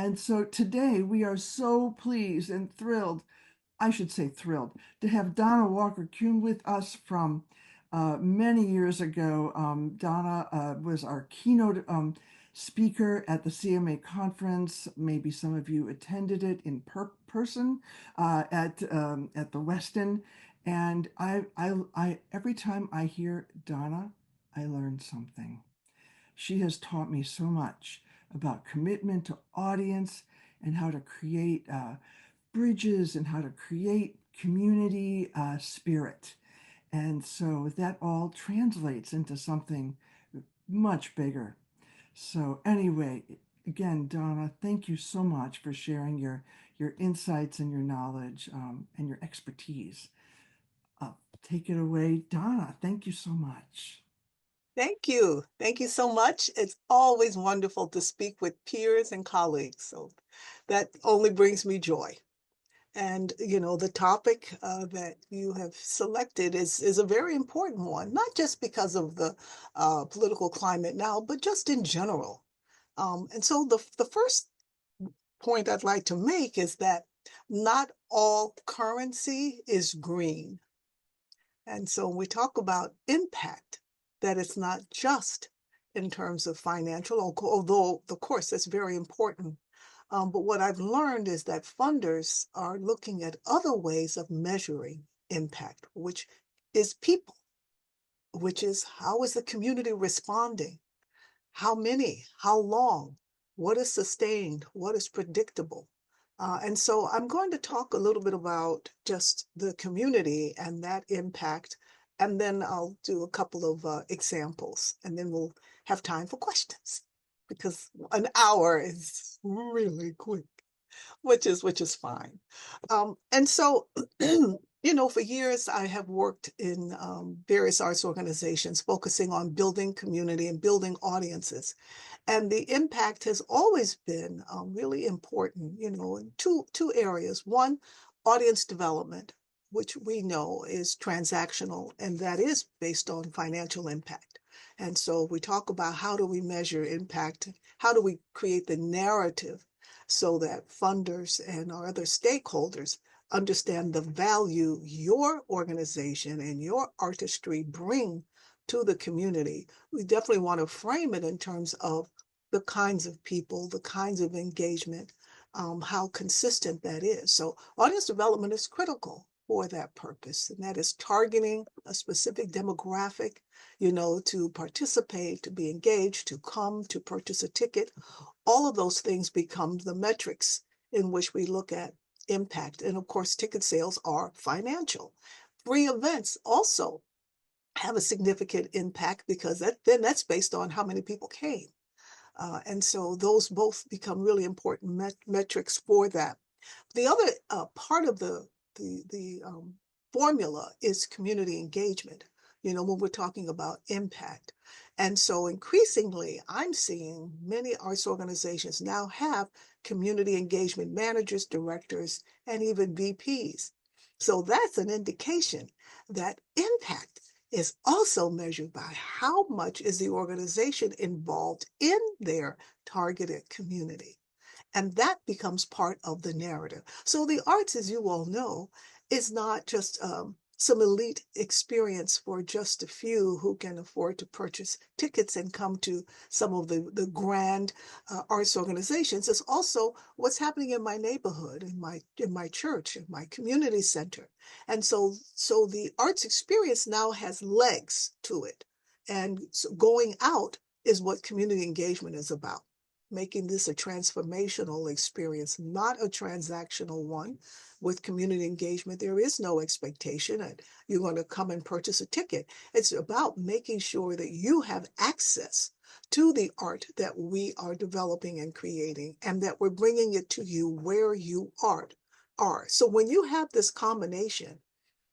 And so today we are so pleased and thrilled, I should say thrilled, to have Donna Walker-Kuhne with us from many years ago. Donna was our keynote speaker at the CMA conference. Maybe some of you attended it in person at the Westin. And every time I hear Donna, I learn something. She has taught me so much about commitment to audience and how to create bridges and how to create community spirit. And so that all translates into something much bigger. So anyway, again, Donna, thank you so much for sharing your insights and your knowledge and your expertise. Uh, Take it away, Donna. Thank you so much. Thank you. Thank you so much. It's always wonderful to speak with peers and colleagues. So that only brings me joy. And, the topic that you have selected is a very important one, not just because of the political climate now, but just in general. And so the first point I'd like to make is that not all currency is green. And so when we talk about impact, that it's not just in terms of financial, although of course that's very important. But what I've learned is that funders are looking at other ways of measuring impact, which is people, which is how is the community responding? How many? How long? What is sustained? What is predictable? And so I'm going to talk a little bit about just the community and that impact, and then I'll do a couple of examples, and then we'll have time for questions because an hour is really quick, which is fine. And so, for years I have worked in various arts organizations focusing on building community and building audiences. And the impact has always been really important, in two areas. One, audience development, which we know is transactional, and that is based on financial impact. And so we talk about how do we measure impact? How do we create the narrative so that funders and our other stakeholders understand the value your organization and your artistry bring to the community? We definitely want to frame it in terms of the kinds of people, the kinds of engagement, how consistent that is. So audience development is critical for that purpose, and that is targeting a specific demographic, to participate, to be engaged, to come, to purchase a ticket. All of those things become the metrics in which we look at impact. And of course, ticket sales are financial. Free events also have a significant impact because that's based on how many people came. And so those both become really important metrics for that. The other part of the formula is community engagement, when we're talking about impact. And so increasingly, I'm seeing many arts organizations now have community engagement managers, directors, and even VPs. So that's an indication that impact is also measured by how much is the organization involved in their targeted community. And that becomes part of the narrative. So the arts, as you all know, is not just some elite experience for just a few who can afford to purchase tickets and come to some of the grand arts organizations. It's also what's happening in my neighborhood, in my church, in my community center. And so the arts experience now has legs to it. And so going out is what community engagement is about, making this a transformational experience, not a transactional one. With community engagement, there is no expectation that you're going to come and purchase a ticket. It's about making sure that you have access to the art that we are developing and creating, and that we're bringing it to you where you are. So when you have this combination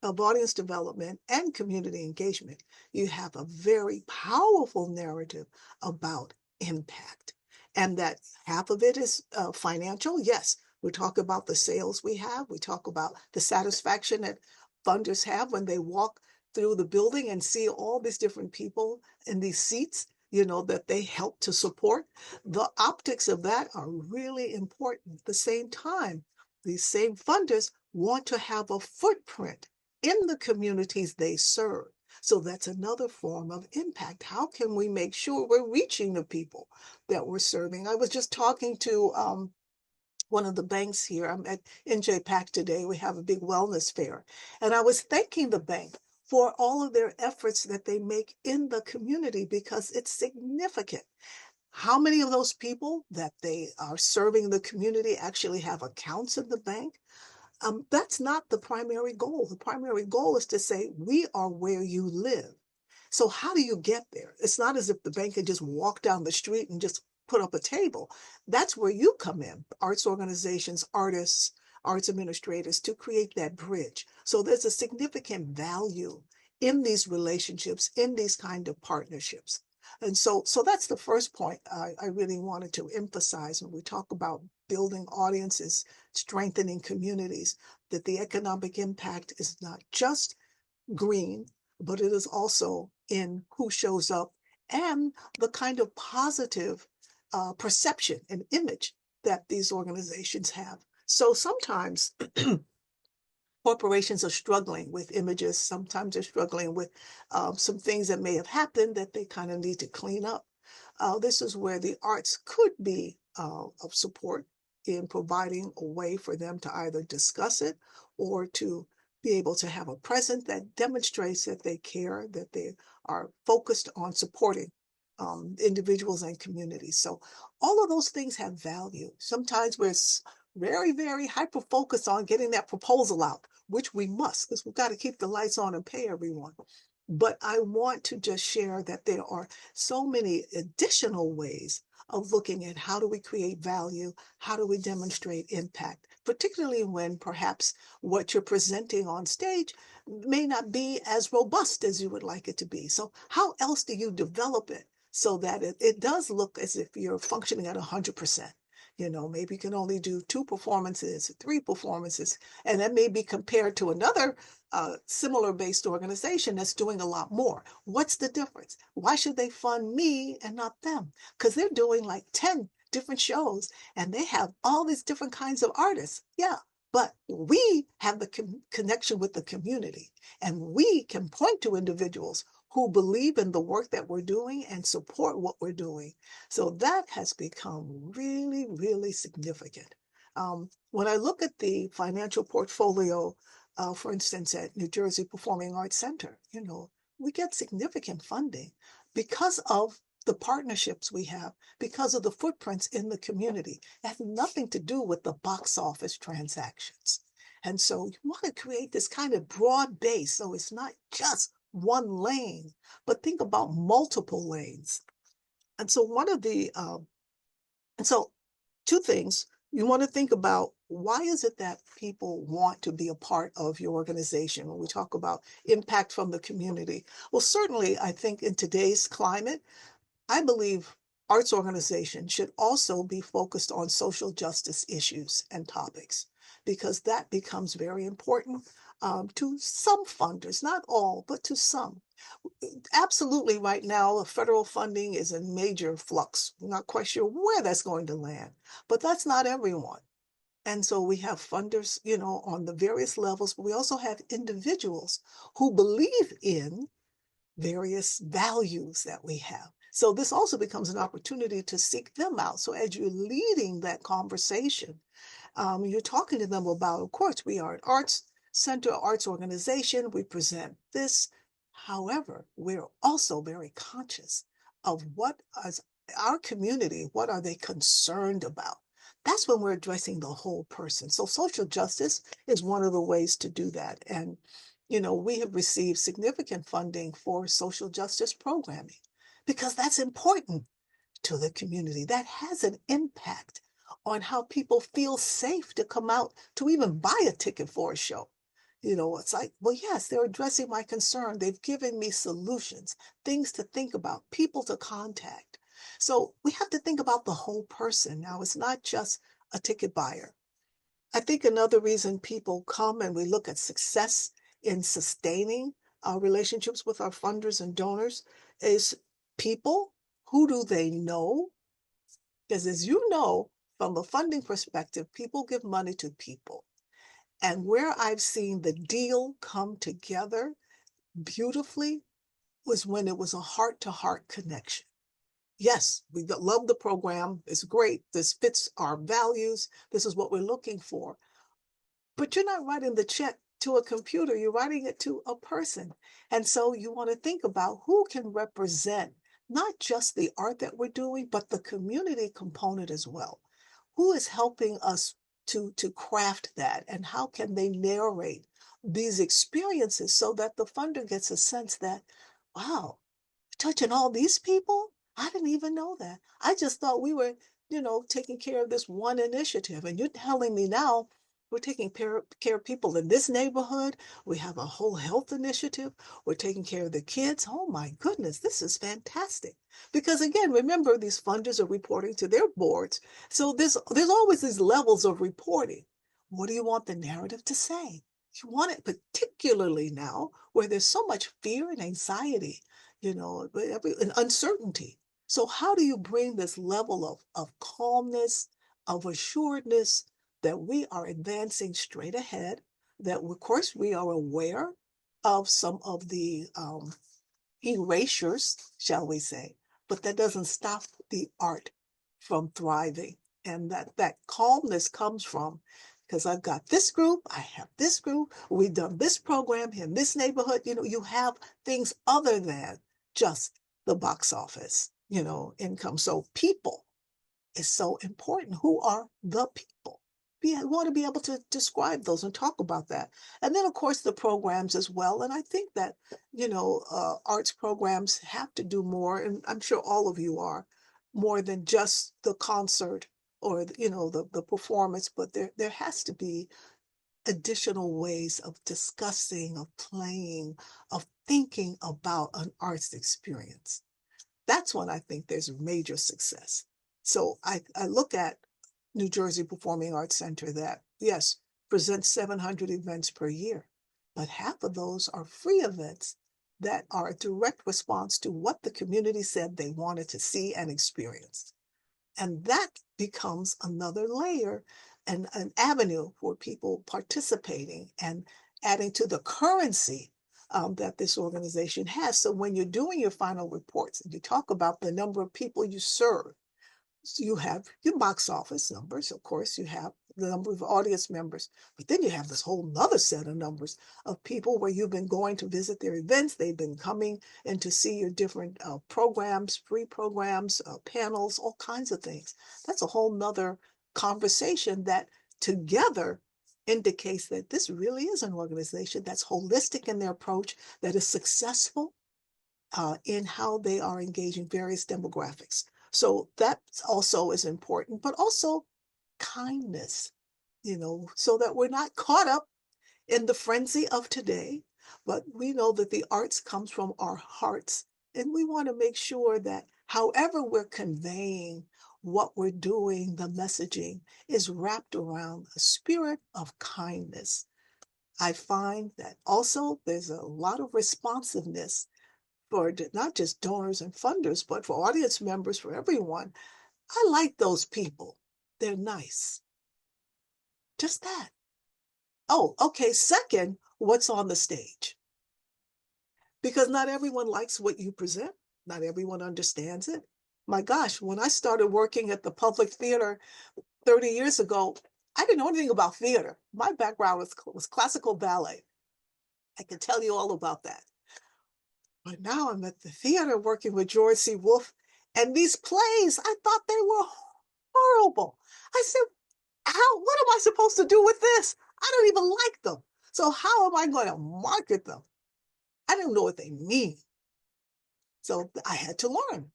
of audience development and community engagement, you have a very powerful narrative about impact. And that half of it is financial. Yes, we talk about the sales we have. We talk about the satisfaction that funders have when they walk through the building and see all these different people in these seats. that they help to support. The optics of that are really important. At the same time, these same funders want to have a footprint in the communities they serve. So that's another form of impact. How can we make sure we're reaching the people that we're serving? I was just talking to one of the banks here. I'm at NJPAC today. We have a big wellness fair. And I was thanking the bank for all of their efforts that they make in the community because it's significant. How many of those people that they are serving the community actually have accounts in the bank? That's not the primary goal. The primary goal is to say, we are where you live. So how do you get there? It's not as if the bank can just walk down the street and just put up a table. That's where you come in, arts organizations, artists, arts administrators, to create that bridge. So there's a significant value in these relationships, in these kind of partnerships. And so that's the first point I really wanted to emphasize when we talk about building audiences, strengthening communities, that the economic impact is not just green, but it is also in who shows up and the kind of positive perception and image that these organizations have. So sometimes corporations are struggling with images. Sometimes they're struggling with some things that may have happened that they kind of need to clean up. This is where the arts could be of support in providing a way for them to either discuss it or to be able to have a present that demonstrates that they care, that they are focused on supporting individuals and communities. So all of those things have value. Sometimes we're very, very hyper focused on getting that proposal out, which we must, because we've got to keep the lights on and pay everyone. But I want to just share that there are so many additional ways of looking at how do we create value, how do we demonstrate impact, particularly when perhaps what you're presenting on stage may not be as robust as you would like it to be. So how else do you develop it so that it does look as if you're functioning at 100%? Maybe you can only do 2 performances, 3 performances, and that may be compared to another similar based organization that's doing a lot more. What's the difference? Why should they fund me and not them? Because they're doing like 10 different shows and they have all these different kinds of artists. Yeah, but we have the connection with the community and we can point to individuals who believe in the work that we're doing and support what we're doing. So that has become really, really significant. When I look at the financial portfolio, for instance, at New Jersey Performing Arts Center, we get significant funding because of the partnerships we have, because of the footprints in the community. It has nothing to do with the box office transactions. And so you want to create this kind of broad base so it's not just one lane, but think about multiple lanes. And so two things. You want to think about why is it that people want to be a part of your organization when we talk about impact from the community? Well, certainly, I think in today's climate, I believe arts organizations should also be focused on social justice issues and topics because that becomes very important to some funders, not all, but to some. Absolutely, right now, federal funding is in major flux. I'm not quite sure where that's going to land, but that's not everyone. And so we have funders, on the various levels, but we also have individuals who believe in various values that we have. So this also becomes an opportunity to seek them out. So as you're leading that conversation, you're talking to them about, of course, we are an arts center, arts organization. We present this. However, we're also very conscious of what is our community, what are they concerned about? That's when we're addressing the whole person. So social justice is one of the ways to do that. And, we have received significant funding for social justice programming because that's important to the community. That has an impact on how people feel safe to come out to even buy a ticket for a show. It's like, well, yes, they're addressing my concern. They've given me solutions, things to think about, people to contact. So we have to think about the whole person. Now, it's not just a ticket buyer. I think another reason people come and we look at success in sustaining our relationships with our funders and donors is people Who do they know? Because as you know, from a funding perspective, people give money to people. And where I've seen the deal come together beautifully was when it was a heart-to-heart connection. Yes, we love the program. It's great. This fits our values. This is what we're looking for. But you're not writing the check to a computer, you're writing it to a person. And so you want to think about who can represent not just the art that we're doing, but the community component as well. Who is helping us to craft that, and how can they narrate these experiences so that the funder gets a sense that, wow, touching all these people? I didn't even know that. I just thought we were, taking care of this one initiative. And you're telling me now we're taking care of people in this neighborhood. We have a whole health initiative. We're taking care of the kids. Oh my goodness, this is fantastic. Because again, remember, these funders are reporting to their boards. So there's always these levels of reporting. What do you want the narrative to say? You want it particularly now where there's so much fear and anxiety, and uncertainty. So how do you bring this level of calmness, of assuredness that we are advancing straight ahead, that of course we are aware of some of the erasures, shall we say, but that doesn't stop the art from thriving. And that calmness comes from, because I've got this group, I have this group, we've done this program in this neighborhood. You have things other than just the box office, income. So people is so important. Who are the people? We want to be able to describe those and talk about that. And then, of course, the programs as well. And I think that, arts programs have to do more, and I'm sure all of you are, more than just the concert or, the performance, but there has to be additional ways of discussing, of playing, of thinking about an arts experience. That's when I think there's major success. So I look at New Jersey Performing Arts Center that, yes, presents 700 events per year, but half of those are free events that are a direct response to what the community said they wanted to see and experience. And that becomes another layer and an avenue for people participating and adding to the currency that this organization has. So when you're doing your final reports and you talk about the number of people you serve, so you have your box office numbers, of course, you have the number of audience members, but then you have this whole nother set of numbers of people where you've been going to visit their events, they've been coming in to see your different programs, free programs, panels, all kinds of things. That's a whole nother conversation that together indicates that this really is an organization that's holistic in their approach, that is successful in how they are engaging various demographics. So that also is important, but also kindness, so that we're not caught up in the frenzy of today, but we know that the arts comes from our hearts. And we want to make sure that however we're conveying what we're doing, the messaging is wrapped around a spirit of kindness. I find that also there's a lot of responsiveness for not just donors and funders, but for audience members, for everyone. I like those people. They're nice. Just that. Oh, okay. Second, what's on the stage? Because not everyone likes what you present. Not everyone understands it. My gosh, when I started working at the Public Theater 30 years ago, I didn't know anything about theater. My background was classical ballet. I can tell you all about that. But now I'm at the theater working with George C. Wolfe, and these plays, I thought they were horrible. I said, what am I supposed to do with this? I don't even like them. So how am I going to market them? I don't know what they mean. So I had to learn,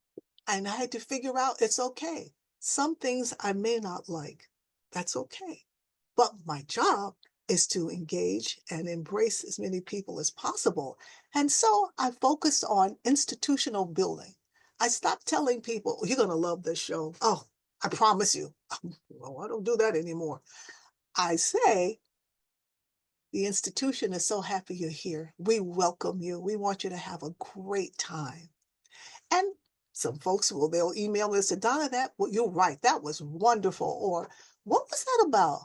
and I had to figure out it's okay. Some things I may not like. That's okay. But my job is to engage and embrace as many people as possible. And so I focused on institutional building. I stopped telling people, you're going to love this show. Oh, I promise you. Well, I don't do that anymore. I say, the institution is so happy you're here. We welcome you. We want you to have a great time. And Some folks they'll email me and say, Donna, you're right, that was wonderful. Or what was that about?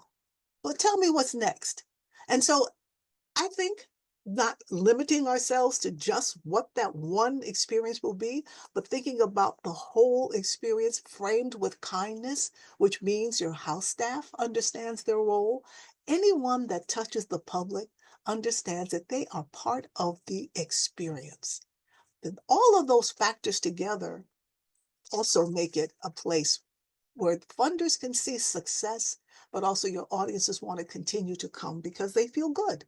Well, tell me what's next. And so I think not limiting ourselves to just what that one experience will be, but thinking about the whole experience framed with kindness, which means your house staff understands their role. Anyone that touches the public understands that they are part of the experience. Then all of those factors together also make it a place where funders can see success, but also your audiences want to continue to come because they feel good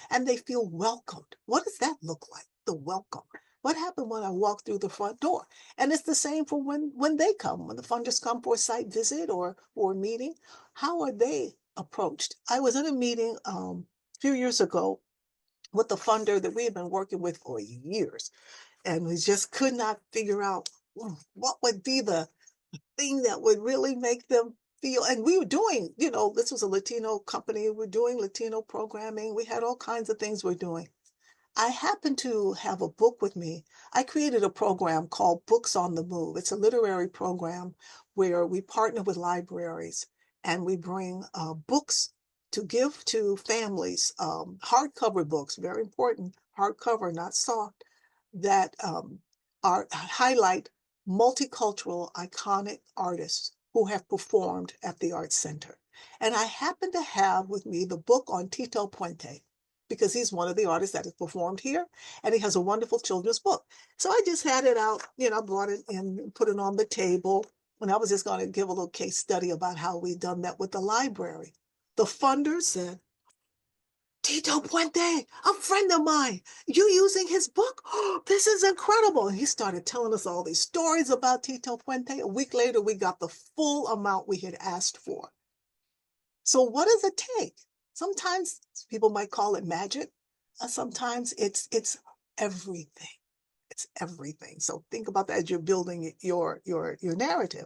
and they feel welcomed. What does that look like? The welcome. What happened when I walk through the front door? And it's the same for when they come, when the funders come for a site visit or a meeting. How are they approached? I was in a meeting a few years ago with the funder that we have been working with for years, and we just could not figure out what would be the thing that would really make them feel. And we were doing, this was a Latino company. We're doing Latino programming. We had all kinds of things we're doing. I happen to have a book with me. I created a program called Books on the Move. It's a literary program where we partner with libraries and we bring books to give to families, hardcover books, very important, hardcover, not soft, that highlight multicultural, iconic artists who have performed at the Arts Center. And I happen to have with me the book on Tito Puente, because he's one of the artists that has performed here, and he has a wonderful children's book. So I just had it out, brought it and put it on the table, and I was just going to give a little case study about how we've done that with the library. The funder said, Tito Puente, a friend of mine, you using his book? Oh, this is incredible. And he started telling us all these stories about Tito Puente. A week later, we got the full amount we had asked for. So what does it take? Sometimes people might call it magic. Sometimes it's everything. It's everything. So think about that as you're building your narrative.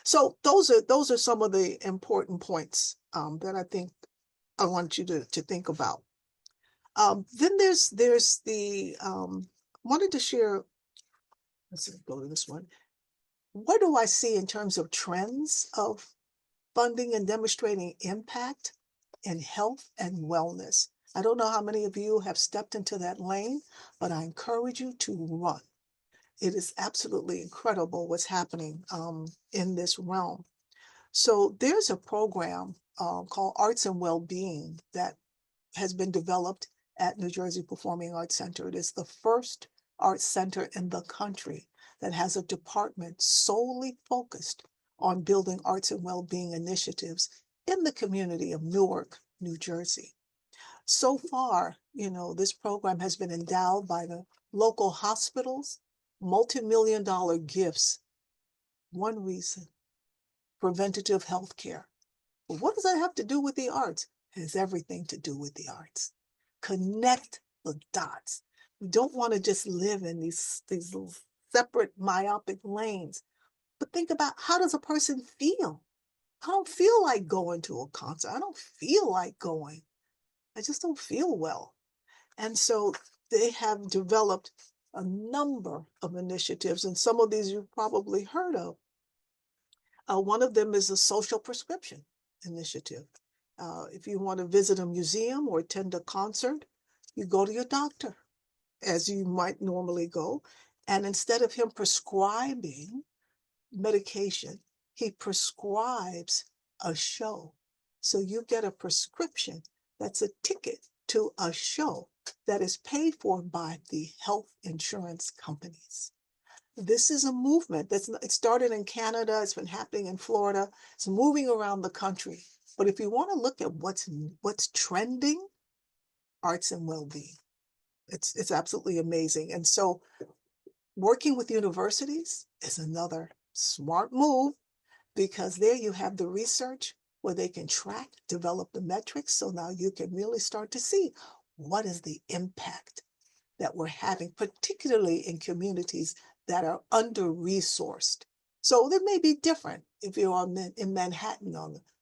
So those are some of the important points that I think I want you to think about. Then there's the wanted to share. Let's go to this one. What do I see in terms of trends of funding and demonstrating impact in health and wellness? I don't know how many of you have stepped into that lane, but I encourage you to run. It is absolutely incredible what's happening in this realm. So there's a program called Arts and Wellbeing that has been developed at New Jersey Performing Arts Center. It is the first arts center in the country that has a department solely focused on building arts and well-being initiatives in the community of Newark, New Jersey. So far, this program has been endowed by the local hospitals, multi-million-dollar gifts. One reason, preventative health care. But what does that have to do with the arts? It has everything to do with the arts. Connect the dots. We don't want to just live in these little separate myopic lanes, but think about, how does a person feel? I don't feel like going to a concert. I don't feel like going. I just don't feel well. And so they have developed a number of initiatives, and some of these you've probably heard of. One of them is a social prescription initiative. If you want to visit a museum or attend a concert, you go to your doctor, as you might normally go. And instead of him prescribing medication, he prescribes a show. So you get a prescription that's a ticket to a show that is paid for by the health insurance companies. This is a movement it started in Canada. It's been happening in Florida. It's moving around the country. But if you want to look at what's trending, arts and well-being, it's absolutely amazing. And so working with universities is another smart move, because there you have the research where they can track, develop the metrics. So now you can really start to see what is the impact that we're having, particularly in communities that are under-resourced. So it may be different if you're in Manhattan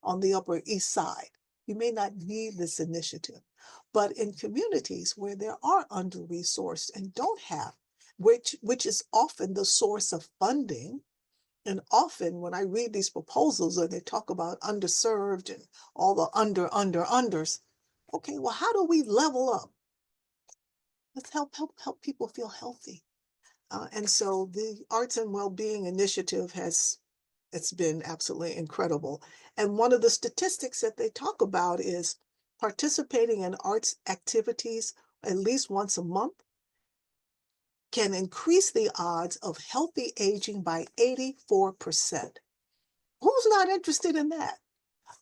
on the Upper East Side. You may not need this initiative. But in communities where there are under-resourced and don't have which is often the source of funding. And often when I read these proposals and they talk about underserved and all the unders, okay, well, how do we level up? Let's help people feel healthy. And so the Arts and Wellbeing Initiative it's been absolutely incredible. And one of the statistics that they talk about is participating in arts activities at least once a month can increase the odds of healthy aging by 84%. Who's not interested in that?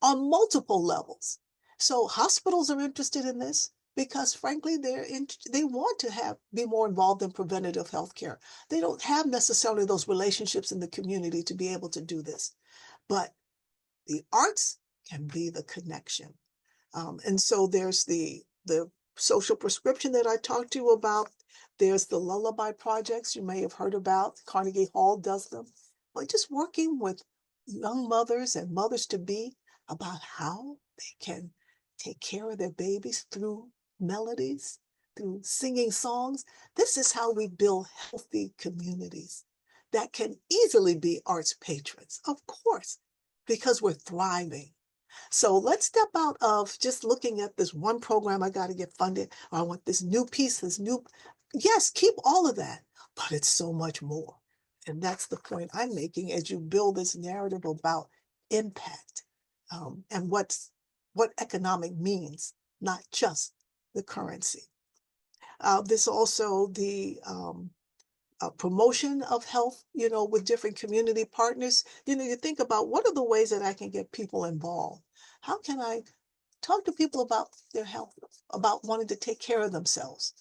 On multiple levels. So hospitals are interested in this because frankly, they want to be more involved in preventative health care. They don't have necessarily those relationships in the community to be able to do this. But the arts can be the connection. And so there's the social prescription that I talked to you about. There's the lullaby projects you may have heard about. Carnegie Hall does them. But just working with young mothers and mothers-to-be about how they can take care of their babies through melodies, through singing songs. This is how we build healthy communities that can easily be arts patrons, of course, because we're thriving. So let's step out of just looking at this one program, I got to get funded, or I want this new piece, yes, keep all of that, but it's so much more. And that's the point I'm making as you build this narrative about impact and what economic means, not just the currency. There's also the promotion of health, with different community partners. You think about what are the ways that I can get people involved? How can I talk to people about their health, about wanting to take care of themselves,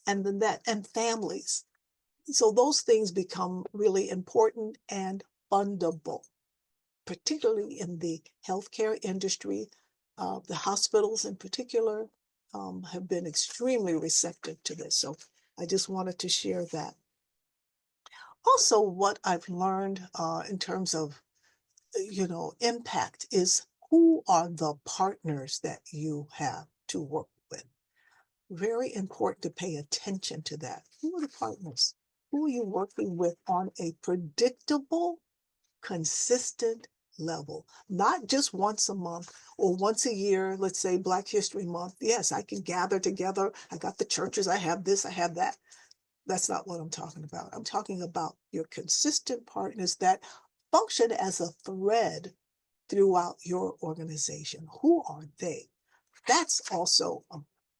and and families. So those things become really important and fundable, particularly in the healthcare industry. The hospitals in particular have been extremely receptive to this. So I just wanted to share that. Also, what I've learned in terms of, impact is who are the partners that you have to work with. Very important to pay attention to that. Who are the partners? Who are you working with on a predictable, consistent level? Not just once a month or once a year, let's say Black History Month. Yes, I can gather together. I got the churches, I have this, I have that. That's not what I'm talking about. I'm talking about your consistent partners that function as a thread throughout your organization. Who are they? That's also a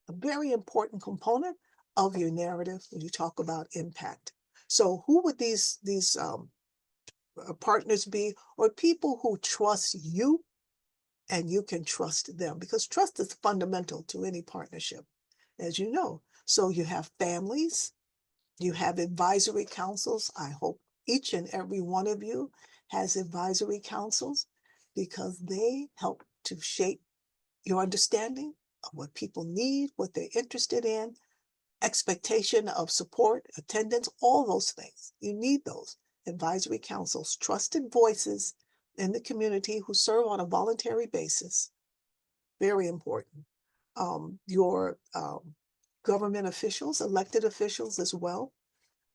very important component of your narrative when you talk about impact. So who would these partners be, or people who trust you and you can trust them? Because trust is fundamental to any partnership, as you know. So you have families, you have advisory councils. I hope each and every one of you has advisory councils because they help to shape your understanding of what people need, what they're interested in, expectation of support, attendance, all those things. You need those advisory councils, trusted voices in the community who serve on a voluntary basis. Very important. Your government officials, elected officials as well,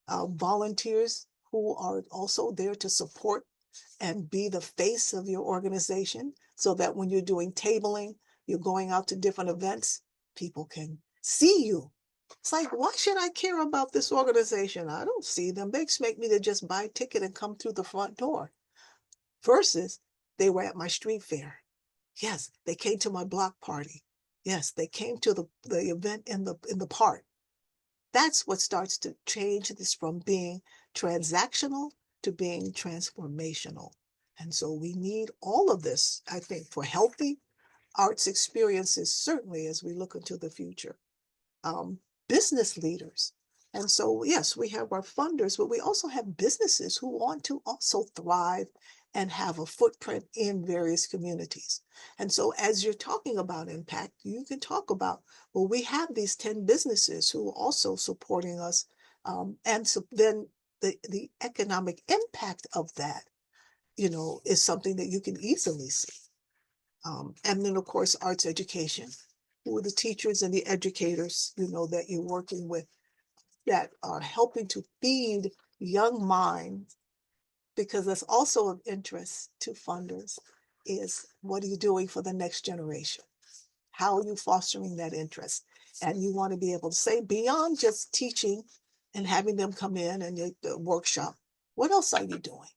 volunteers who are also there to support and be the face of your organization so that when you're doing tabling, you're going out to different events, people can see you. It's like, why should I care about this organization? I don't see them. They expect me to just buy a ticket and come through the front door. Versus they were at my street fair. Yes, they came to my block party. Yes, they came to the event in the park. That's what starts to change this from being transactional to being transformational. And so we need all of this, I think, for healthy arts experiences, certainly as we look into the future. Business leaders. And so, yes, we have our funders, but we also have businesses who want to also thrive and have a footprint in various communities. And so as you're talking about impact, you can talk about, well, we have these 10 businesses who are also supporting us. And so then the economic impact of that, is something that you can easily see. And then, of course, arts education. Who are the teachers and the educators, that you're working with? that are helping to feed young minds, because that's also of interest to funders, is what are you doing for the next generation? How are you fostering that interest? And you want to be able to say, beyond just teaching and having them come in and the workshop, what else are you doing?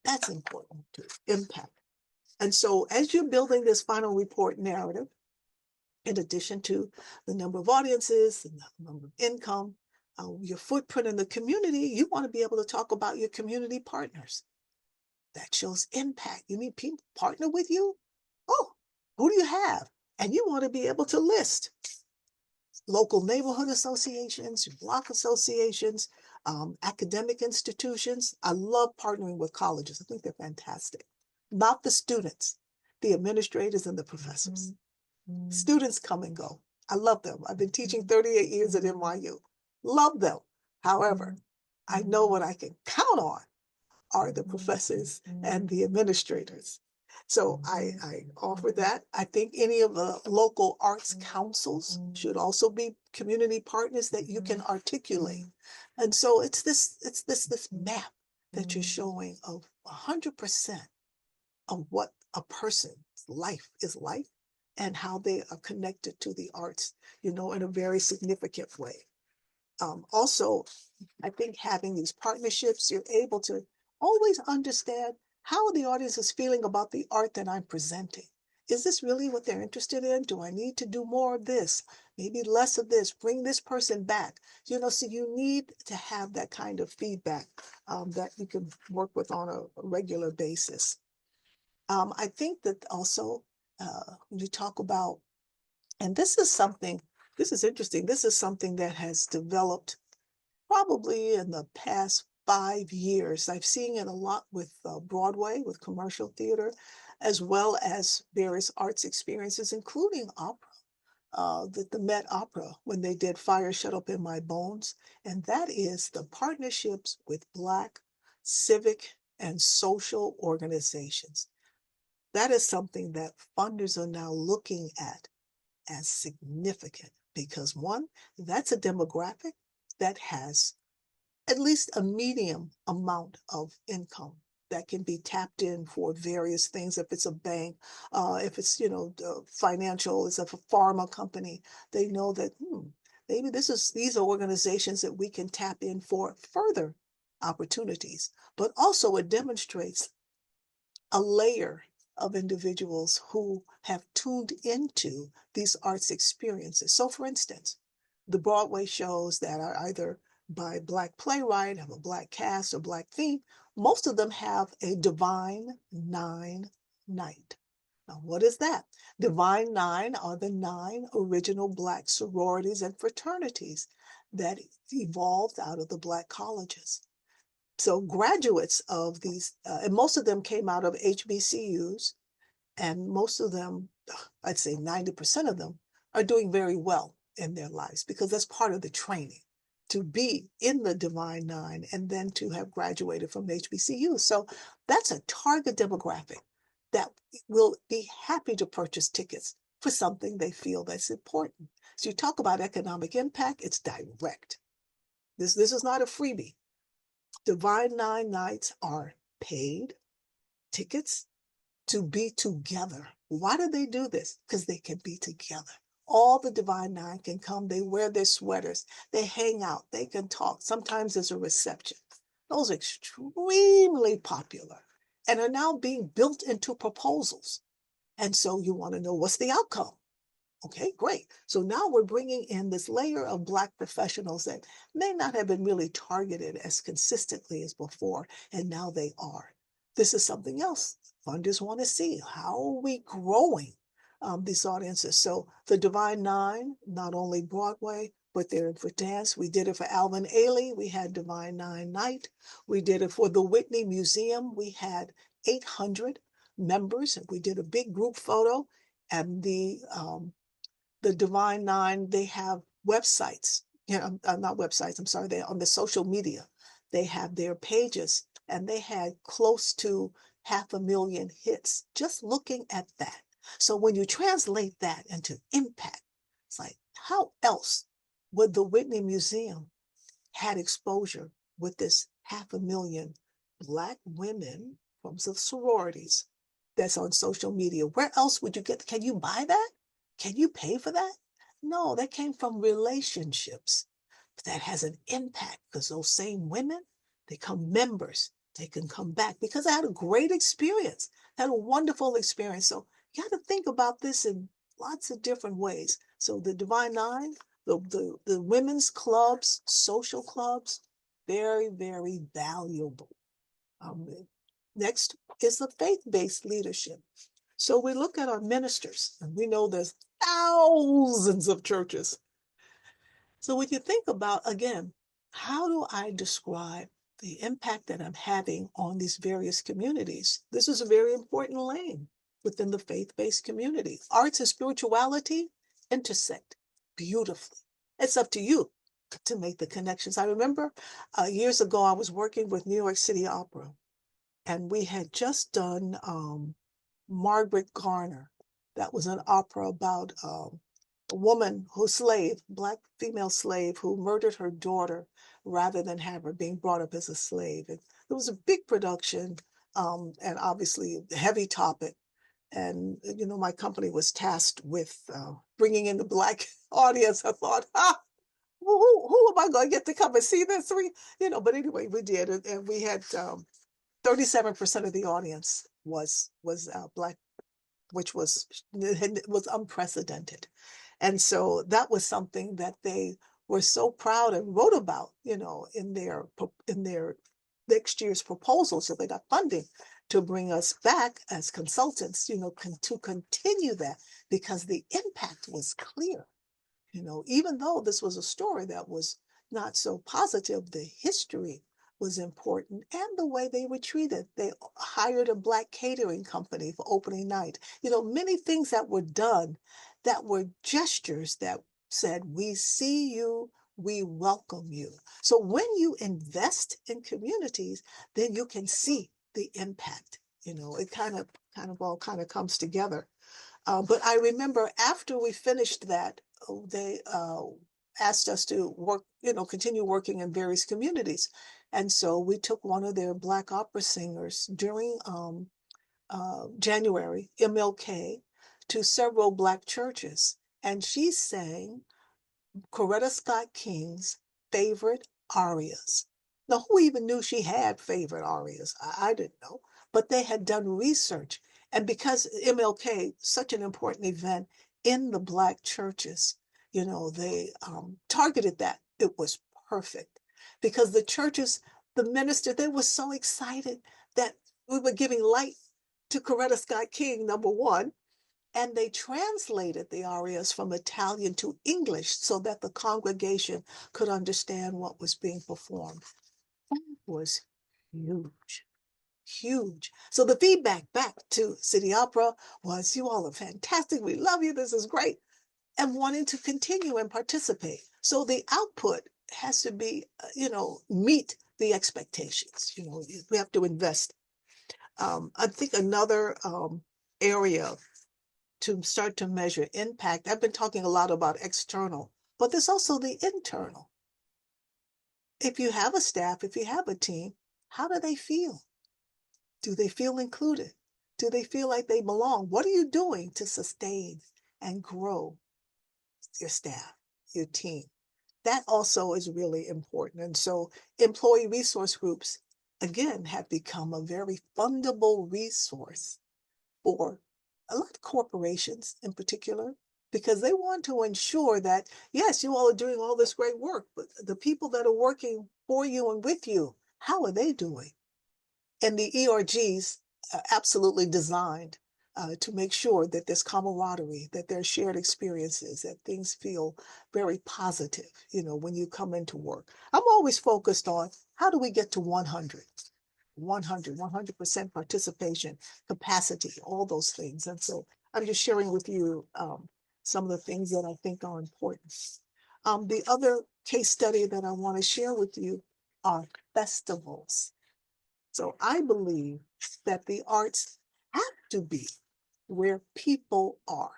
That's important to impact. And so as you're building this final report narrative, in addition to the number of audiences, the number of income, your footprint in the community, you want to be able to talk about your community partners. That shows impact. You mean people partner with you? Oh, who do you have? And you want to be able to list local neighborhood associations, block associations, academic institutions. I love partnering with colleges. I think they're fantastic. Not the students, the administrators and the professors. Students come and go. I love them. I've been teaching 38 years at NYU. Love them. However, I know what I can count on are the professors and the administrators. So I offer that. I think any of the local arts councils should also be community partners that you can articulate. And so it's this map that you're showing of 100% of what a person's life is like and how they are connected to the arts, in a very significant way. Also, I think having these partnerships, you're able to always understand how the audience is feeling about the art that I'm presenting. Is this really what they're interested in? Do I need to do more of this? Maybe less of this, bring this person back. So you need to have that kind of feedback that you can work with on a regular basis. I think that also when you talk about, and this is interesting, this is something that has developed probably in the past 5 years. I've seen it a lot with Broadway, with commercial theater, as well as various arts experiences, including opera. The Met Opera, when they did Fire Shut Up in My Bones, and that is the partnerships with Black civic and social organizations. That is something that funders are now looking at as significant because, one, that's a demographic that has at least a medium amount of income that can be tapped in for various things. If it's a bank, if it's, financial, it's a pharma company, they know that maybe these are organizations that we can tap in for further opportunities. But also it demonstrates a layer of individuals who have tuned into these arts experiences. So for instance, the Broadway shows that are either by Black playwright, have a Black cast or Black theme, most of them have a Divine Nine night. Now, what is that? Divine Nine are the 9 original Black sororities and fraternities that evolved out of the Black colleges. So graduates of these, and most of them came out of HBCUs, and most of them, I'd say 90% of them, are doing very well in their lives because that's part of the training to be in the Divine Nine and then to have graduated from HBCU. So that's a target demographic that will be happy to purchase tickets for something they feel that's important. So you talk about economic impact, it's direct. This is not a freebie. Divine Nine nights are paid tickets to be together. Why do they do this? Because they can be together. All the Divine Nine can come. They wear their sweaters. They hang out. They can talk. Sometimes there's a reception. Those are extremely popular and are now being built into proposals. And so you want to know what's the outcome. Okay, great. So now we're bringing in this layer of Black professionals that may not have been really targeted as consistently as before, and now they are. This is something else funders want to see. How are we growing these audiences? So the Divine Nine, not only Broadway, but they're for dance. We did it for Alvin Ailey. We had Divine Nine Night. We did it for the Whitney Museum. We had 800 members. We did a big group photo, and the Divine Nine, they have websites, not websites, I'm sorry, they're on the social media. They have their pages, and they had close to 500,000 hits just looking at that. So when you translate that into impact, it's like, how else would the Whitney Museum had exposure with this 500,000 Black women from the sororities that's on social media. Where else would you get? Can you buy that? Can you pay for that? No, that came from relationships. That has an impact because those same women, they become members. They can come back because I had a great experience, had a wonderful experience. So you got to think about this in lots of different ways. So the Divine Nine, the women's clubs, social clubs, very, very valuable. Um, Next is the faith-based leadership. So we look at our ministers, and we know there's thousands of churches. So when you think about, again, how do I describe the impact that I'm having on these various communities? This is a very important lane within the faith-based community. Arts and spirituality intersect beautifully. It's up to you to make the connections. I remember years ago, I was working with New York City Opera, and we had just done Margaret Garner. That was an opera about a woman who's slave, Black female slave, who murdered her daughter rather than have her being brought up as a slave. And it was a big production, and obviously a heavy topic. And my company was tasked with bringing in the Black audience. I thought, who am I going to get to come and see this? But anyway, we did, and we had 37% of the audience was Black, which was unprecedented. And so that was something that they were so proud and wrote about, in their next year's proposal. So they got funding to bring us back as consultants, to continue that because the impact was clear. Even though this was a story that was not so positive, the history was important and the way they were treated. They hired a Black catering company for opening night. Many things that were done that were gestures that said, we see you, we welcome you. So when you invest in communities, then you can see the impact. It kind of all comes together. But I remember after we finished that, they asked us to work, continue working in various communities. And so we took one of their Black opera singers during January, MLK, to several Black churches. And she sang Coretta Scott King's favorite arias. Now, who even knew she had favorite arias? I didn't know, but they had done research. And because MLK, such an important event in the Black churches, they targeted that. It was perfect because the churches, the minister, they were so excited that we were giving light to Coretta Scott King, number one, and they translated the arias from Italian to English so that the congregation could understand what was being performed. That was huge, huge. So the feedback back to City Opera was, you all are fantastic. We love you. This is great. And wanting to continue and participate. So the output has to be, meet the expectations. We have to invest. I think another area to start to measure impact. I've been talking a lot about external, but there's also the internal. If you have a staff, if you have a team, how do they feel? Do they feel included? Do they feel like they belong? What are you doing to sustain and grow your staff, your team? That also is really important. And so employee resource groups, again, have become a very fundable resource for a lot of corporations in particular, because they want to ensure that, yes, you all are doing all this great work, but the people that are working for you and with you, how are they doing? And the ERGs are absolutely designed to make sure that there's camaraderie, that there's shared experiences, that things feel very positive, when you come into work. I'm always focused on how do we get to 100? 100% participation, capacity, all those things. And so I'm just sharing with you some of the things that I think are important. The other case study that I want to share with you are festivals. So I believe that the arts have to be where people are.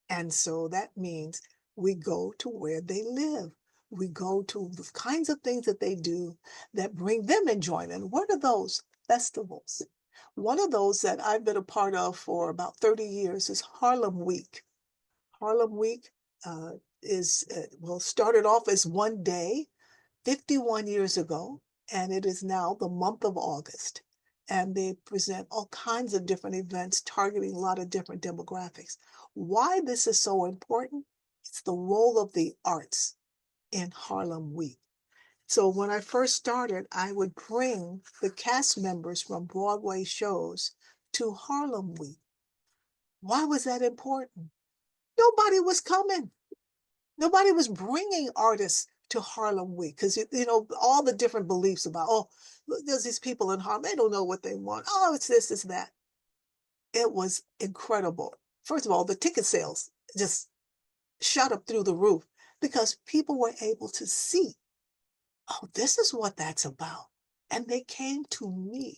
And so that means we go to where they live. We go to the kinds of things that they do that bring them enjoyment. What are those? Festivals. One of those that I've been a part of for about 30 years is Harlem Week. Harlem Week uh, started off as one day 51 years ago, and it is now the month of August. And they present all kinds of different events targeting a lot of different demographics. Why this is so important? It's the role of the arts in Harlem Week. So when I first started, I would bring the cast members from Broadway shows to Harlem Week. Why was that important? Nobody was coming. Nobody was bringing artists to Harlem Week because, all the different beliefs about, oh, there's these people in Harlem, they don't know what they want. Oh, it's this, it's that. It was incredible. First of all, the ticket sales just shot up through the roof because people were able to see, oh, this is what that's about. And they came to me.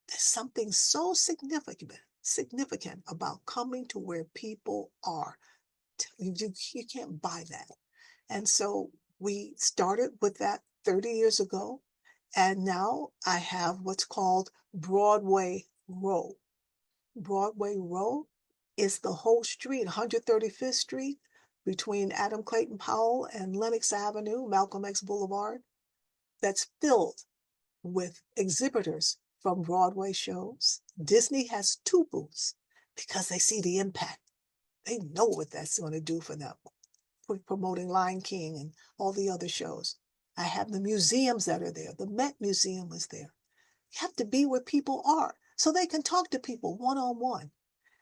There's something so significant about coming to where people are. You can't buy that. And so we started with that 30 years ago. And now I have what's called Broadway Row. Broadway Row is the whole street, 135th Street, between Adam Clayton Powell and Lenox Avenue, Malcolm X Boulevard, that's filled with exhibitors from Broadway shows. Disney has 2 booths because they see the impact. They know what that's going to do for them, promoting Lion King and all the other shows. I have the museums that are there. The Met Museum is there. You have to be where people are so they can talk to people one-on-one.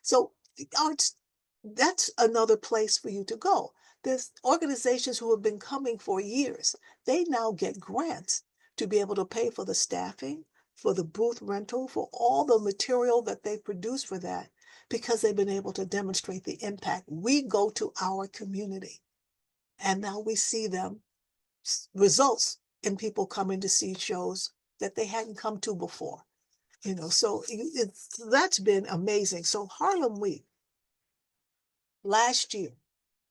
So the arts, that's another place for you to go. There's organizations who have been coming for years. They now get grants to be able to pay for the staffing, for the booth rental, for all the material that they produce for that, because they've been able to demonstrate the impact. We go to our community, and now we see them results in people coming to see shows that they hadn't come to before. So that's been amazing. So Harlem Week last year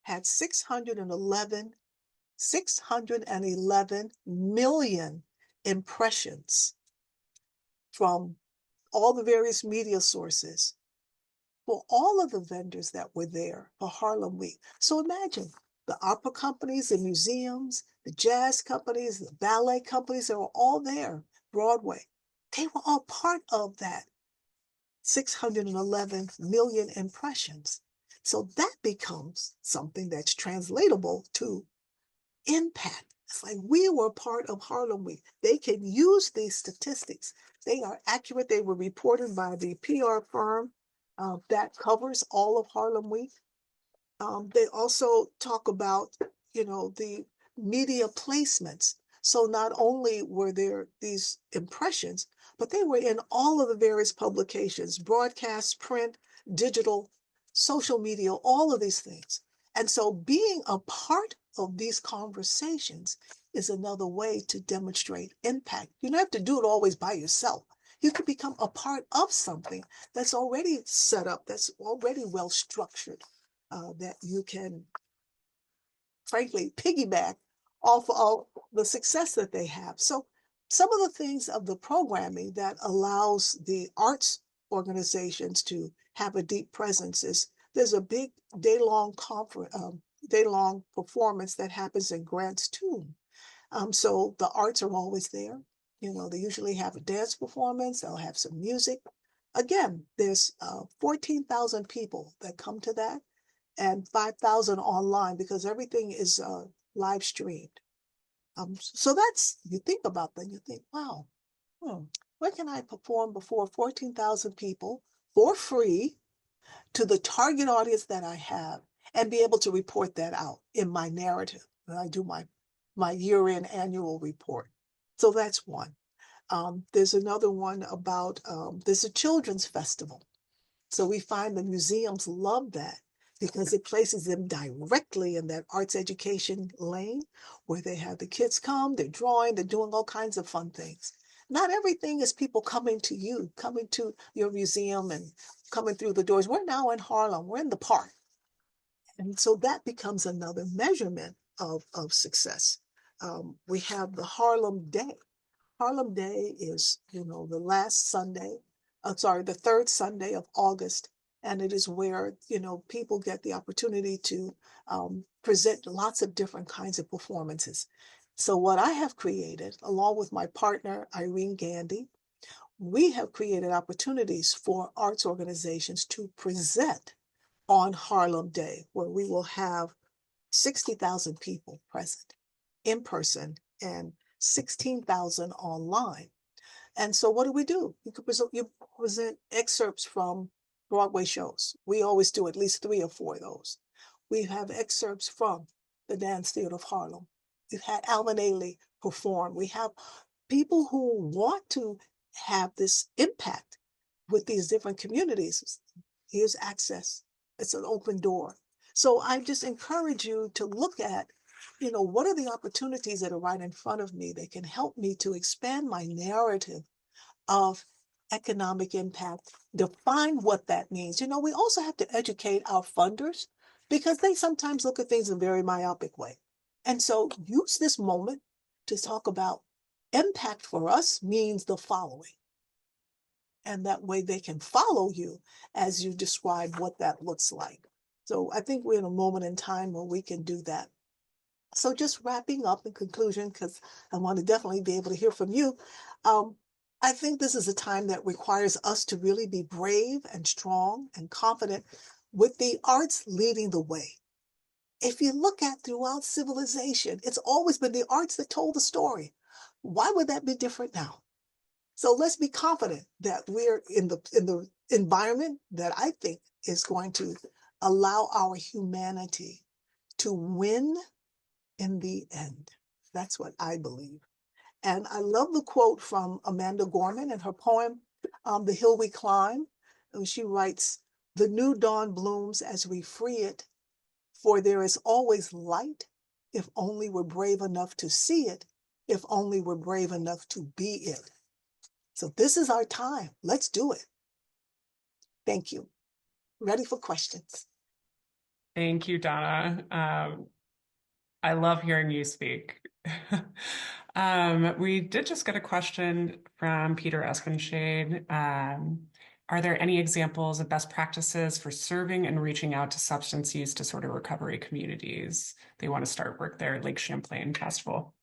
had 611 million impressions from all the various media sources for all of the vendors that were there for Harlem Week. So imagine the opera companies, the museums, the jazz companies, the ballet companies, they were all there, Broadway. They were all part of that 611 million impressions. So that becomes something that's translatable to impact. It's like we were part of Harlem Week. They can use these statistics. They are accurate. They were reported by the PR firm that covers all of Harlem Week. They also talk about, the media placements. So not only were there these impressions, but they were in all of the various publications, broadcast, print, digital, social media, all of these things. And so being a part of these conversations is another way to demonstrate impact. You don't have to do it always by yourself. You can become a part of something that's already set up, that's already well structured, that you can, frankly, piggyback off of the success that they have. So some of the things of the programming that allows the arts organizations to have a deep presence is there's a big day-long performance that happens in Grant's Tomb. So the arts are always there. They usually have a dance performance. They'll have some music. Again, there's 14,000 people that come to that and 5,000 online because everything is live streamed. So you think about that, you think, wow, where can I perform before 14,000 people for free to the target audience that I have and be able to report that out in my narrative when I do my year-end annual report. So that's one. There's another one about, there's a children's festival. So we find the museums love that because it places them directly in that arts education lane where they have the kids come, they're drawing, they're doing all kinds of fun things. Not everything is people coming to your museum and coming through the doors. We're now in Harlem, we're in the park. And so that becomes another measurement of success. We have the Harlem Day. Harlem Day is, the last Sunday, the third Sunday of August, and it is where, people get the opportunity to present lots of different kinds of performances. So what I have created, along with my partner, Irene Gandy, we have created opportunities for arts organizations to present on Harlem Day, where we will have 60,000 people present in person and 16,000 online. And so what do? You present excerpts from Broadway shows. We always do at least 3 or 4 of those. We have excerpts from the Dance Theater of Harlem. We've had Alvin Ailey perform. We have people who want to have this impact with these different communities. Here's access. It's an open door. So I just encourage you to look at, what are the opportunities that are right in front of me that can help me to expand my narrative of economic impact, define what that means. We also have to educate our funders because they sometimes look at things in a very myopic way. And so use this moment to talk about impact for us means the following. And that way they can follow you as you describe what that looks like. So I think we're in a moment in time where we can do that. So just wrapping up in conclusion, because I want to definitely be able to hear from you. I think this is a time that requires us to really be brave and strong and confident with the arts leading the way. If you look at throughout civilization, it's always been the arts that told the story. Why would that be different now? So let's be confident that we're in the environment that I think is going to allow our humanity to win in the end. That's what I believe. And I love the quote from Amanda Gorman in her poem, The Hill We Climb. And she writes, "The new dawn blooms as we free it, for there is always light, if only we're brave enough to see it, if only we're brave enough to be it." So this is our time. Let's do it. Thank you. Ready for questions. Thank you, Donna. I love hearing you speak. We did just get a question from Peter Espenshade. Are there any examples of best practices for serving and reaching out to substance use disorder recovery communities? They want to start work there at Lake Champlain Festival.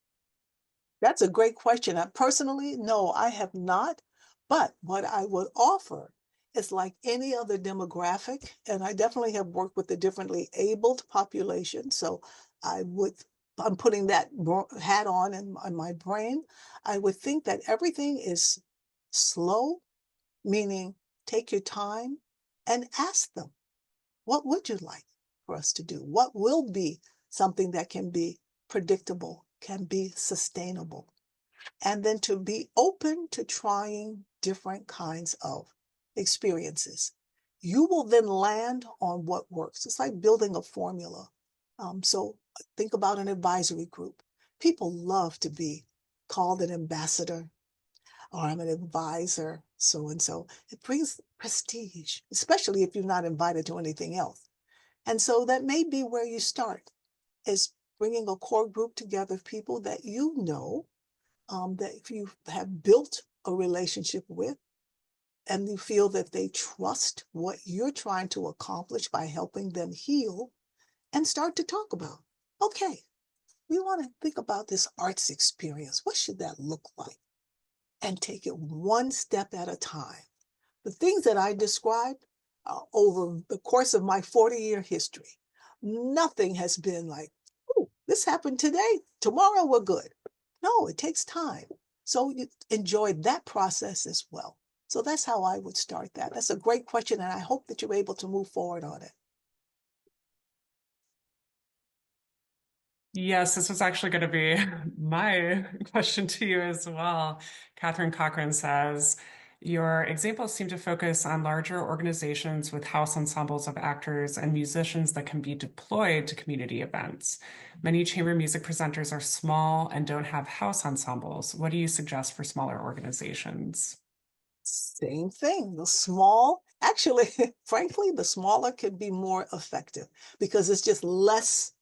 That's a great question. Personally, no, I have not. But what I would offer is like any other demographic, and I definitely have worked with the differently abled population. So I'm putting that hat on in my brain. I would think that everything is slow, meaning take your time and ask them, what would you like for us to do? What will be something that can be predictable, can be sustainable? And then to be open to trying different kinds of experiences. You will then land on what works. It's like building a formula. So think about an advisory group. People love to be called an ambassador, or I'm an advisor, so-and-so. It brings prestige, especially if you're not invited to anything else. And so that may be where you start, is bringing a core group together of people that that if you have built a relationship with, and you feel that they trust what you're trying to accomplish by helping them heal, and start to talk about, okay, we want to think about this arts experience. What should that look like? And take it one step at a time. The things that I described over the course of my 40-year history, nothing has been like, oh, this happened today, tomorrow we're good. No, it takes time. So you enjoy that process as well. So that's how I would start that. That's a great question, and I hope that you're able to move forward on it. Yes, this was actually going to be my question to you as well. Catherine Cochran says, your examples seem to focus on larger organizations with house ensembles of actors and musicians that can be deployed to community events. Many chamber music presenters are small and don't have house ensembles. What do you suggest for smaller organizations? Same thing. The small, actually, frankly, the smaller could be more effective because it's just less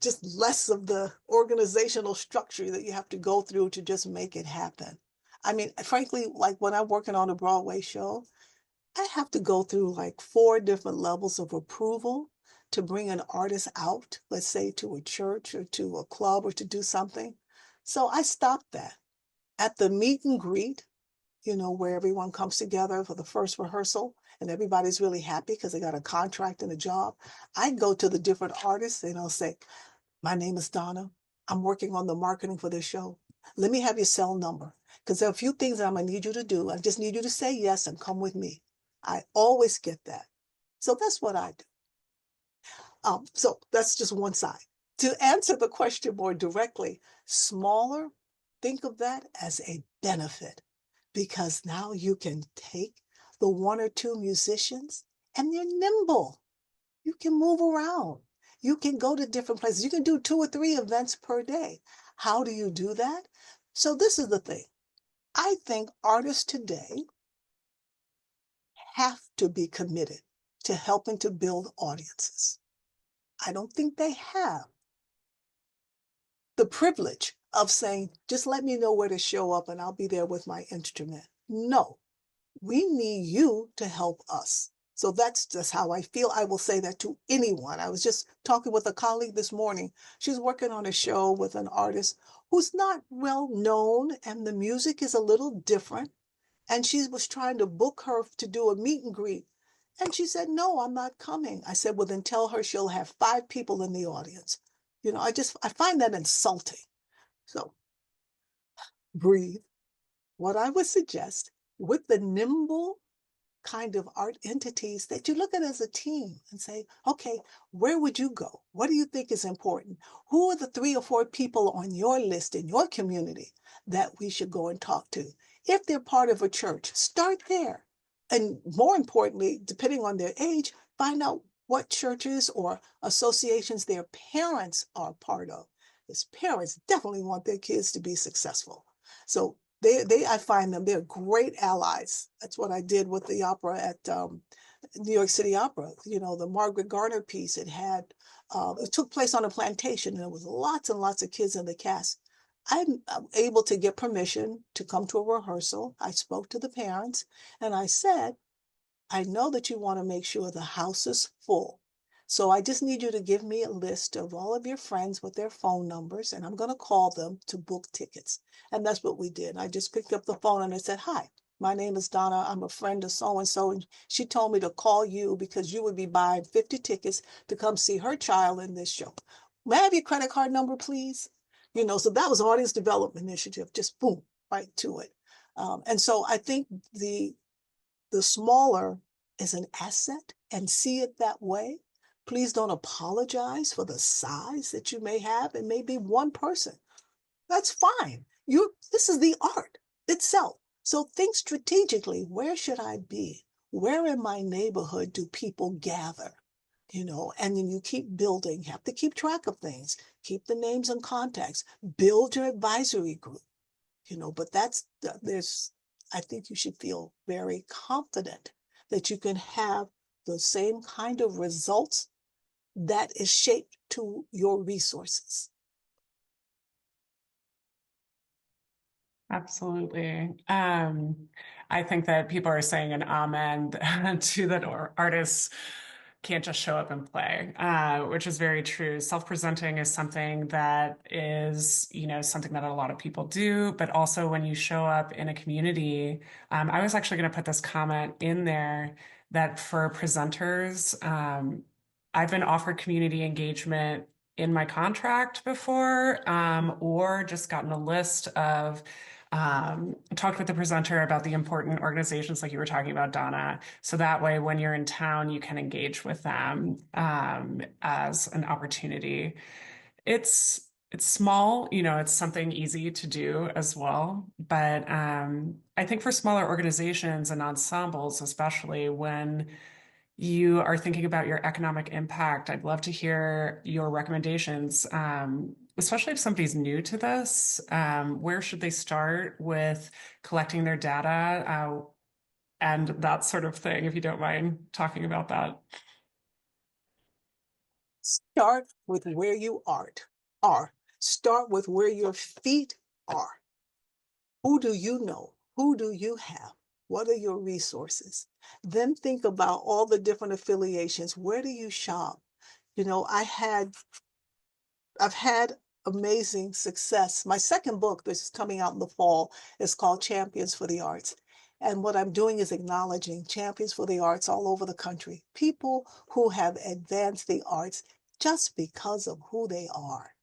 just less of the organizational structure that you have to go through to just make it happen. I mean, frankly, like when I'm working on a Broadway show, I have to go through like 4 different levels of approval to bring an artist out, let's say to a church or to a club or to do something. So I stopped that. At the meet and greet, where everyone comes together for the first rehearsal and everybody's really happy because they got a contract and a job, I go to the different artists and I'll say, my name is Donna. I'm working on the marketing for this show. Let me have your cell number because there are a few things that I'm going to need you to do. I just need you to say yes and come with me. I always get that. So that's what I do. So that's just one side. To answer the question more directly, smaller, think of that as a benefit because now you can take the 1 or 2 musicians and they're nimble. You can move around. You can go to different places. You can do 2 or 3 events per day. How do you do that? So this is the thing. I think artists today have to be committed to helping to build audiences. I don't think they have the privilege of saying, just let me know where to show up and I'll be there with my instrument. No, we need you to help us. So that's just how I feel. I will say that to anyone. I was just talking with a colleague this morning. She's working on a show with an artist who's not well known and the music is a little different. And she was trying to book her to do a meet and greet. And she said, no, I'm not coming. I said, well, then tell her she'll have 5 people in the audience. I find that insulting. So breathe. What I would suggest with the nimble kind of art entities that you look at as a team and say, okay, where would you go? What do you think is important? Who are the 3 or 4 people on your list in your community that we should go and talk to? If they're part of a church, start there. And more importantly, depending on their age, find out what churches or associations their parents are part of. Because parents definitely want their kids to be successful. So I find they're great allies. That's what I did with the opera at New York City Opera. The Margaret Garner piece, it took place on a plantation and there was lots and lots of kids in the cast. I'm able to get permission to come to a rehearsal. I spoke to the parents and I said, I know that you want to make sure the house is full. So I just need you to give me a list of all of your friends with their phone numbers, and I'm going to call them to book tickets. And that's what we did. I just picked up the phone and I said, hi, my name is Donna. I'm a friend of so-and-so. And she told me to call you because you would be buying 50 tickets to come see her child in this show. May I have your credit card number, please? So that was audience development initiative, just boom, right to it. And so I think the smaller is an asset and see it that way. Please don't apologize for the size that you may have. It may be 1 person. That's fine. This is the art itself. So think strategically, where should I be? Where in my neighborhood do people gather? And then you keep building, you have to keep track of things, keep the names and contacts, build your advisory group, but I think you should feel very confident that you can have the same kind of results that is shaped to your resources. Absolutely. I think that people are saying an amen to that artists can't just show up and play, which is very true. Self-presenting is something that is, something that a lot of people do, but also when you show up in a community, I was actually going to put this comment in there that for presenters, I've been offered community engagement in my contract before, or just gotten a list of talked with the presenter about the important organizations like you were talking about, Donna. So that way, when you're in town, you can engage with them as an opportunity. It's small, it's something easy to do as well. But I think for smaller organizations and ensembles, especially when you are thinking about your economic impact, I'd love to hear your recommendations, especially if somebody's new to this. Where should they start with collecting their data and that sort of thing, if you don't mind talking about that? Start with where you are. Start with where your feet are. Who do you know? Who do you have? What are your resources? Then think about all the different affiliations. Where do you shop? You know, I've had amazing success. My second book, this is coming out in the fall, is called Champions for the Arts. And what I'm doing is acknowledging champions for the arts all over the country, people who have advanced the arts just because of who they are.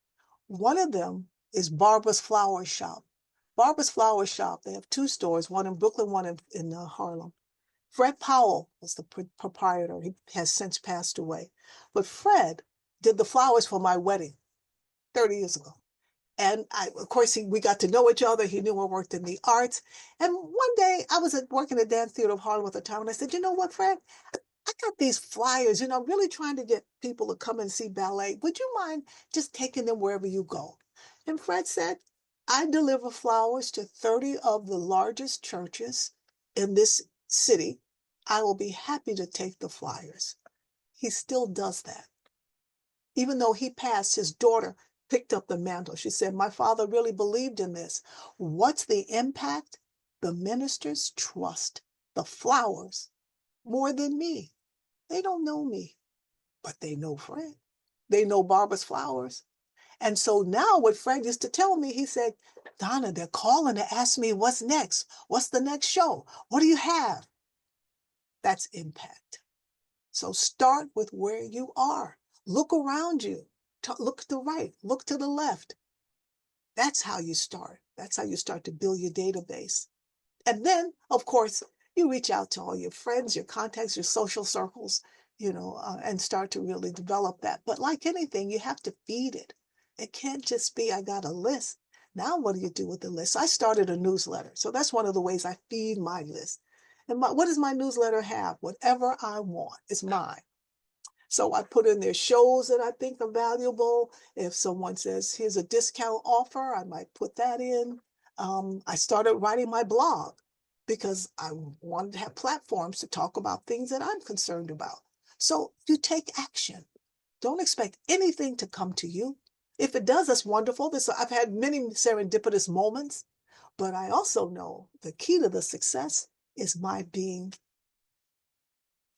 One of them is Barbara's Flower Shop. Barbara's Flower Shop, they have two stores, one in Brooklyn, one in Harlem. Fred Powell was the proprietor. He has since passed away. But Fred did the flowers for my wedding 30 years ago. And of course, we got to know each other. He knew I worked in the arts. And one day I was working at Dance Theater of Harlem at the time. And I said, you know what, Fred? I got these flyers, I'm really trying to get people to come and see ballet. Would you mind just taking them wherever you go? And Fred said, I deliver flowers to 30 of the largest churches in this city. I will be happy to take the flyers. He still does that. Even though he passed, his daughter picked up the mantle. She said, my father really believed in this. What's the impact? The ministers trust the flowers more than me. They don't know me, but they know Fred. They know Barbara's flowers. And so now what Fred used to tell me, he said, Donna, they're calling to ask me what's next. What's the next show? What do you have? That's impact. So start with where you are. Look around you. Look to the right. Look to the left. That's how you start. That's how you start to build your database. And then, of course, you reach out to all your friends, your contacts, your social circles, and start to really develop that. But like anything, you have to feed it. It can't just be, I got a list. Now, what do you do with the list? I started a newsletter. So that's one of the ways I feed my list. And what does my newsletter have? Whatever I want is mine. So I put in there shows that I think are valuable. If someone says, here's a discount offer, I might put that in. I started writing my blog because I wanted to have platforms to talk about things that I'm concerned about. So you take action. Don't expect anything to come to you. If it does, that's wonderful. I've had many serendipitous moments, but I also know the key to the success is my being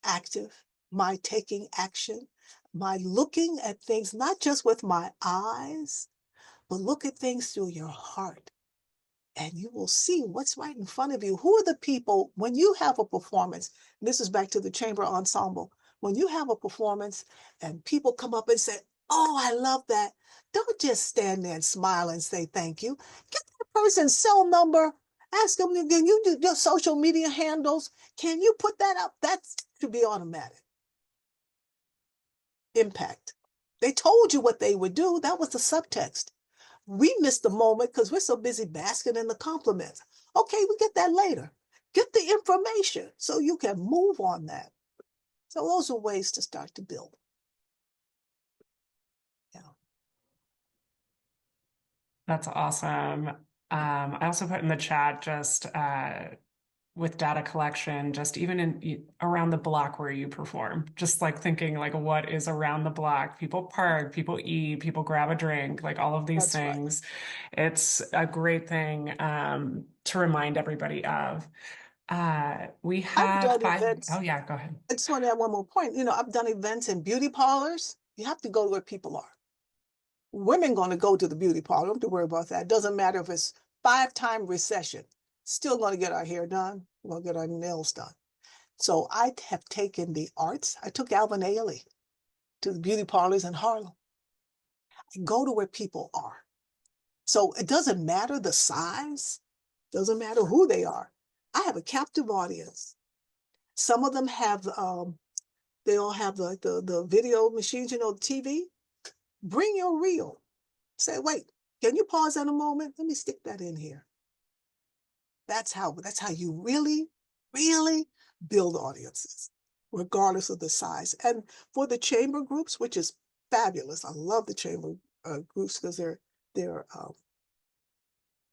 active, my taking action, my looking at things, not just with my eyes, but look at things through your heart. And you will see what's right in front of you. Who are the people, when you have a performance, and this is back to the chamber ensemble, when you have a performance and people come up and say, oh, I love that. Don't just stand there and smile and say thank you. Get that person's cell number. Ask them again, you do your social media handles. Can you put that up? That should be automatic. Impact. They told you what they would do. That was the subtext. We missed the moment because we're so busy basking in the compliments. Okay, we get that later. Get the information so you can move on that. So those are ways to start to build. Yeah. That's awesome. I also put in the chat just with data collection, just even in around the block where you perform, just like thinking like what is around the block. People park, people eat, people grab a drink, like all of these That's right. things. It's a great thing to remind everybody of. We I've have done 5. events. Oh yeah, go ahead. I just want to add one more point. I've done events in beauty parlors. You have to go where people are. Women going to go to the beauty parlor. Don't have to worry about that. It doesn't matter if it's 5-time recession. Still going to get our hair done. We're going to get our nails done. So I have taken the arts. I took Alvin Ailey to the beauty parlors in Harlem. I go to where people are. So it doesn't matter the size. Doesn't matter who they are. I have a captive audience. Some of them have, they all have the video machines, the TV. Bring your reel. Say, wait, can you pause that a moment? Let me stick that in here. That's how you really, really build audiences, regardless of the size. And for the chamber groups, which is fabulous. I love the chamber groups because they're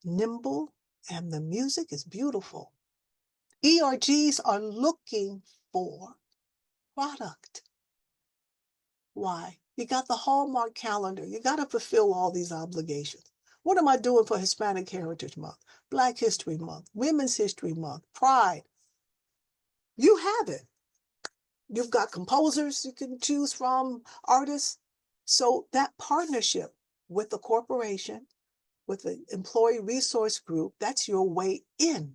nimble and the music is beautiful. ERGs are looking for product. Why? You got the Hallmark calendar. You got to fulfill all these obligations. What am I doing for Hispanic Heritage Month, Black History Month, Women's History Month, Pride? You have it. You've got composers you can choose from, artists. So that partnership with the corporation, with the employee resource group, that's your way in.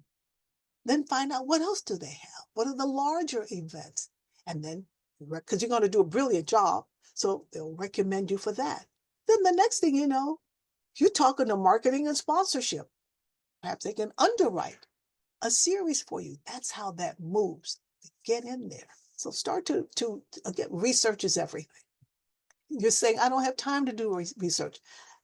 Then find out what else do they have? What are the larger events? And then, because you're going to do a brilliant job, so they'll recommend you for that. Then the next thing you know, you're talking to marketing and sponsorship. Perhaps they can underwrite a series for you. That's how that moves. Get in there. So start to again, research is everything. You're saying, I don't have time to do research.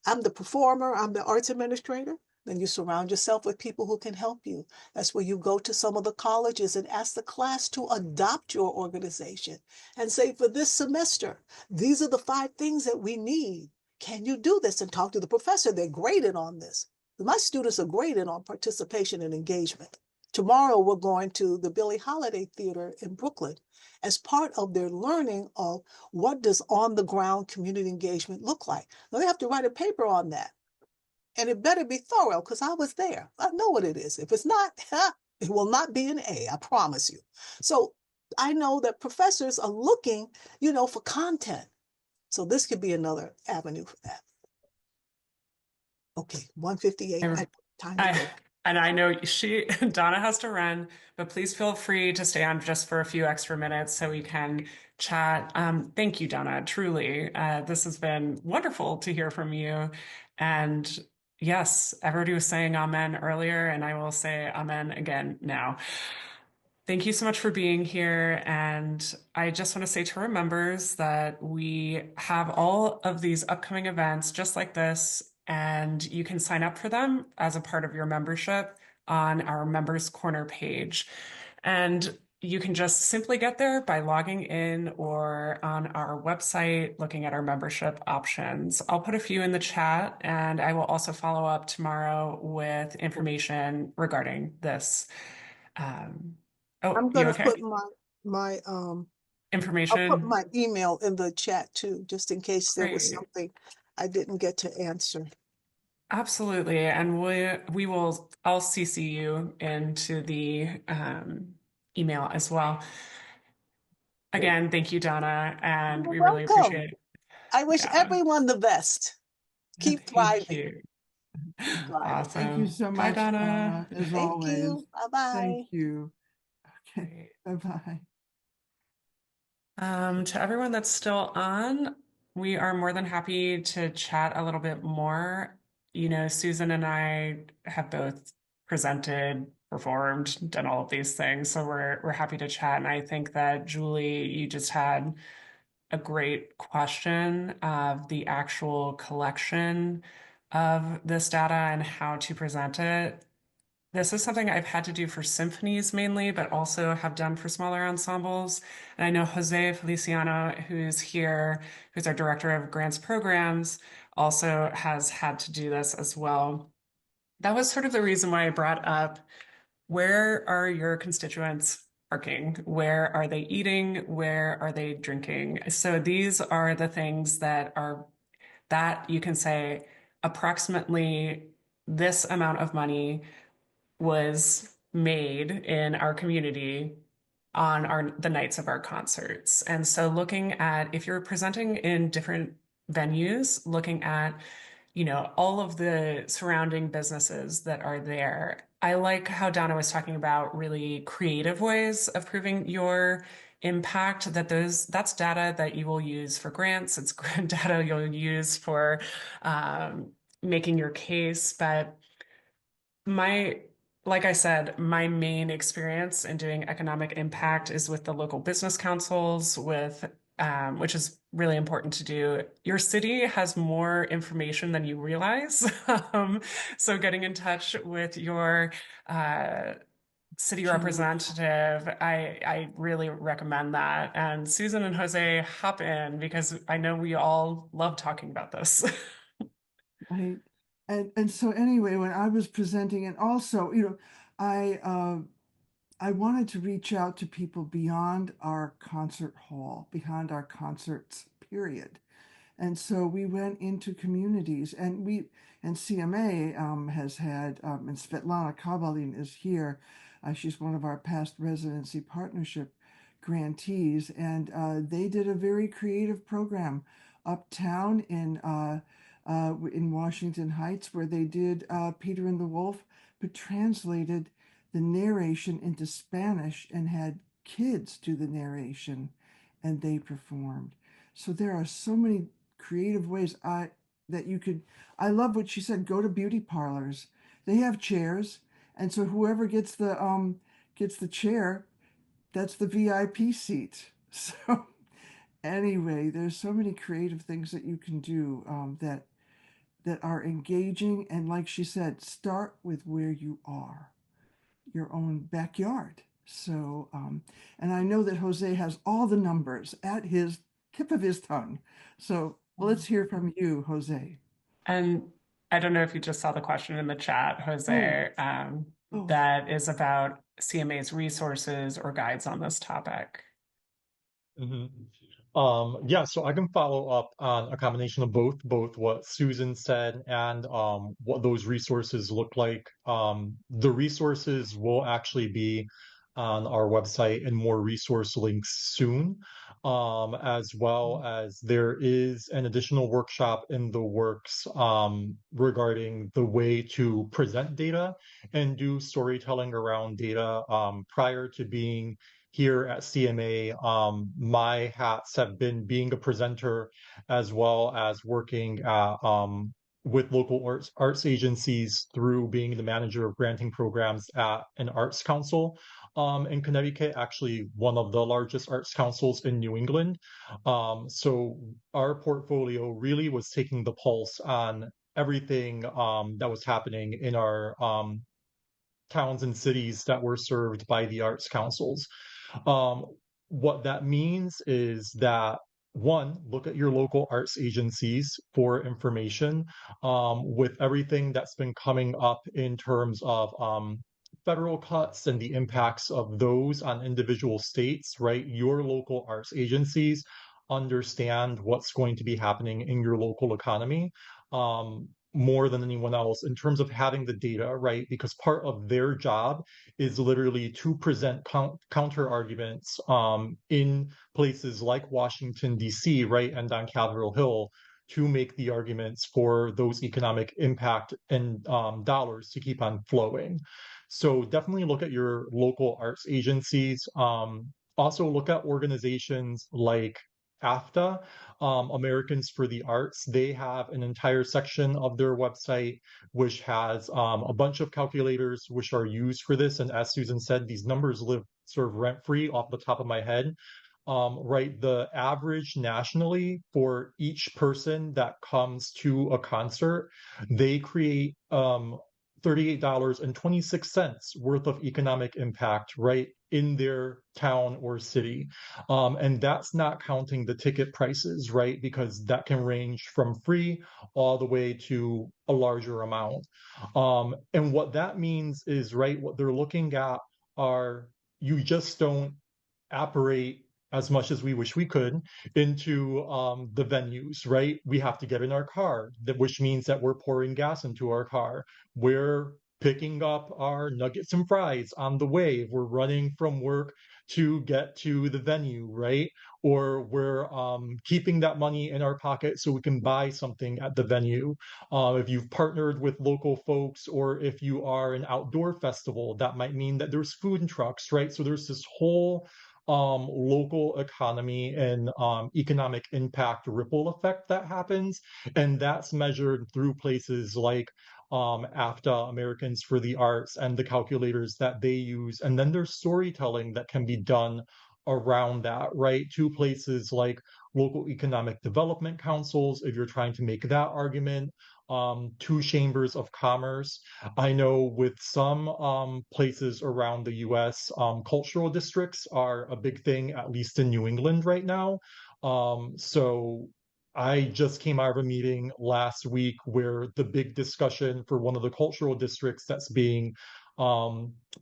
I'm the performer, I'm the arts administrator. Then you surround yourself with people who can help you. That's where you go to some of the colleges and ask the class to adopt your organization and say, for this semester, these are the 5 things that we need. Can you do this? And talk to the professor. They're graded on this. My students are graded on participation and engagement. Tomorrow, we're going to the Billie Holiday Theater in Brooklyn as part of their learning of what does on-the-ground community engagement look like. Now, they have to write a paper on that. And it better be thorough because I was there. I know what it is. If it's not, it will not be an A, I promise you. So I know that professors are looking, for content. So this could be another avenue for that. Okay, 1:58. Time to go. And I know Donna has to run, but please feel free to stay on just for a few extra minutes so we can chat. Thank you, Donna. Truly, this has been wonderful to hear from you. And yes, everybody was saying amen earlier, and I will say amen again now. Thank you so much for being here. And I just want to say to our members that we have all of these upcoming events just like this, and you can sign up for them as a part of your membership on our Members Corner page. And you can just simply get there by logging in or on our website, looking at our membership options. I'll put a few in the chat, and I will also follow up tomorrow with information regarding this. I'm You going to okay? put my Information. I'll put my email in the chat too, just in case there was Great. something I didn't get to answer. Absolutely. And I'll CC you into the email as well. Again, thank you, Donna, and You're we really welcome. appreciate it. I wish Yeah. everyone the best. Keep Thank thriving. you. Keep thriving. Awesome. Thank you so Bye, much, Donna. as Thank always. you. Bye-bye. Thank you. Okay. Great. Bye-bye. To everyone that's still on, we are more than happy to chat a little bit more. Susan and I have both presented, performed, done all of these things, so we're happy to chat. And I think that Julie, you just had a great question of the actual collection of this data and how to present it. This is something I've had to do for symphonies mainly, but also have done for smaller ensembles. And I know Jose Feliciano, who's here, who's our director of grants programs, also has had to do this as well. That was sort of the reason why I brought up, where are your constituents parking? Where are they eating? Where are they drinking? So these are the things that you can say approximately this amount of money was made in our community on the nights of our concerts. And so looking at, if you're presenting in different venues, looking at, all of the surrounding businesses that are there. I like how Donna was talking about really creative ways of proving your impact, that's data that you will use for grants. It's data you'll use for making your case. But like I said, my main experience in doing economic impact is with the local business councils, which is really important to do. Your city has more information than you realize. So getting in touch with your city representative, I really recommend that. And Susan and Jose, hop in because I know we all love talking about this. Right. And so anyway, when I was presenting, and also, I wanted to reach out to people beyond our concert hall, beyond our concerts period. And so we went into communities, and CMA has had, and Svetlana Kavalin is here. She's one of our past residency partnership grantees, and they did a very creative program uptown in Washington Heights, where they did Peter and the Wolf, but translated the narration into Spanish and had kids do the narration, and they performed. So there are so many creative ways that you could. I love what she said. Go to beauty parlors. They have chairs, and so whoever gets the chair, that's the VIP seat. So anyway, there's so many creative things that you can do that are engaging, and like she said, start with where you are, your own backyard. So, and I know that Jose has all the numbers at his tip of his tongue. So let's hear from you, Jose. And I don't know if you just saw the question in the chat, Oh, Jose, oh, that is about CMA's resources or guides on this topic. Mhm. Yeah, so I can follow up on a combination of both what Susan said and what those resources look like. The resources will actually be on our website and more resource links soon, as well as there is an additional workshop in the works regarding the way to present data and do storytelling around data. Prior to being here at CMA, my hats have been being a presenter as well as working with local arts agencies through being the manager of granting programs at an arts council in Connecticut, actually one of the largest arts councils in New England. So our portfolio really was taking the pulse on everything that was happening in our towns and cities that were served by the arts councils. Um, what that means is that one, look at your local arts agencies for information with everything that's been coming up in terms of federal cuts and the impacts of those on individual states, right? Your local arts agencies understand what's going to be happening in your local economy. More than anyone else in terms of having the data, right? Because part of their job is literally to present counter arguments in places like Washington, D.C., right, and on Capitol Hill to make the arguments for those economic impact and dollars to keep on flowing. So definitely look at your local arts agencies. Also look at organizations like AFTA, Americans for the Arts. They have an entire section of their website which has a bunch of calculators which are used for this. And as Susan said, these numbers live sort of rent-free off the top of my head. Right, the average nationally for each person that comes to a concert, they create $38.26 worth of economic impact, right, in their town or city. And that's not counting the ticket prices, right, because that can range from free all the way to a larger amount. And what that means is, right, what they're looking at are you just don't operate as much as we wish we could into the venues, right? We have to get in our car, which means that we're pouring gas into our car. We're picking up our nuggets and fries on the way. We're running from work to get to the venue, right? Or we're keeping that money in our pocket so we can buy something at the venue. If you've partnered with local folks, or if you are an outdoor festival, that might mean that there's food trucks, right? So there's this whole local economy and economic impact ripple effect that happens. And that's measured through places like AFTA, Americans for the Arts, and the calculators that they use. And then there's storytelling that can be done around that, right? To places like local economic development councils, if you're trying to make that argument, to chambers of commerce. I know with some places around the US, cultural districts are a big thing, at least in New England right now. So I just came out of a meeting last week where the big discussion for one of the cultural districts that's being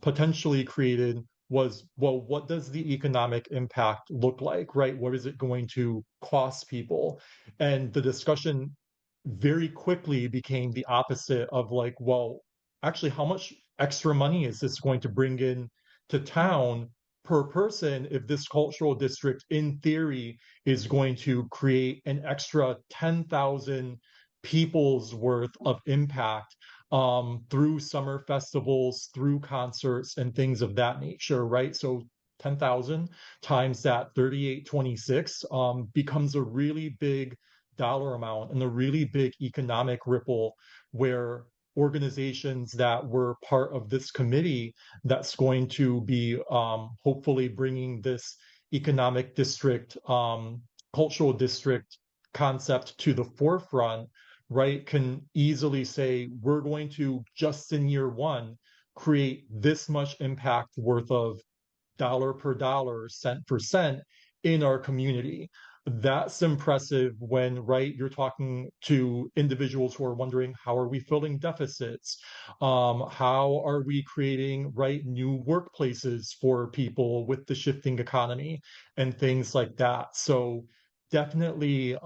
potentially created was, well, what does the economic impact look like, right? What is it going to cost people? And the discussion very quickly became the opposite of like, well, actually, how much extra money is this going to bring in to town per person if this cultural district, in theory, is going to create an extra 10,000 people's worth of impact through summer festivals, through concerts, and things of that nature, right? So 10,000 times that 3826 becomes a really big dollar amount and a really big economic ripple where organizations that were part of this committee that's going to be hopefully bringing this economic district, cultural district concept to the forefront, right, can easily say, we're going to, just in year one, create this much impact worth of dollar per dollar, cent for cent in our community. That's impressive when, right, you're talking to individuals who are wondering, how are we filling deficits? How are we creating, right, new workplaces for people with the shifting economy and things like that? So definitely,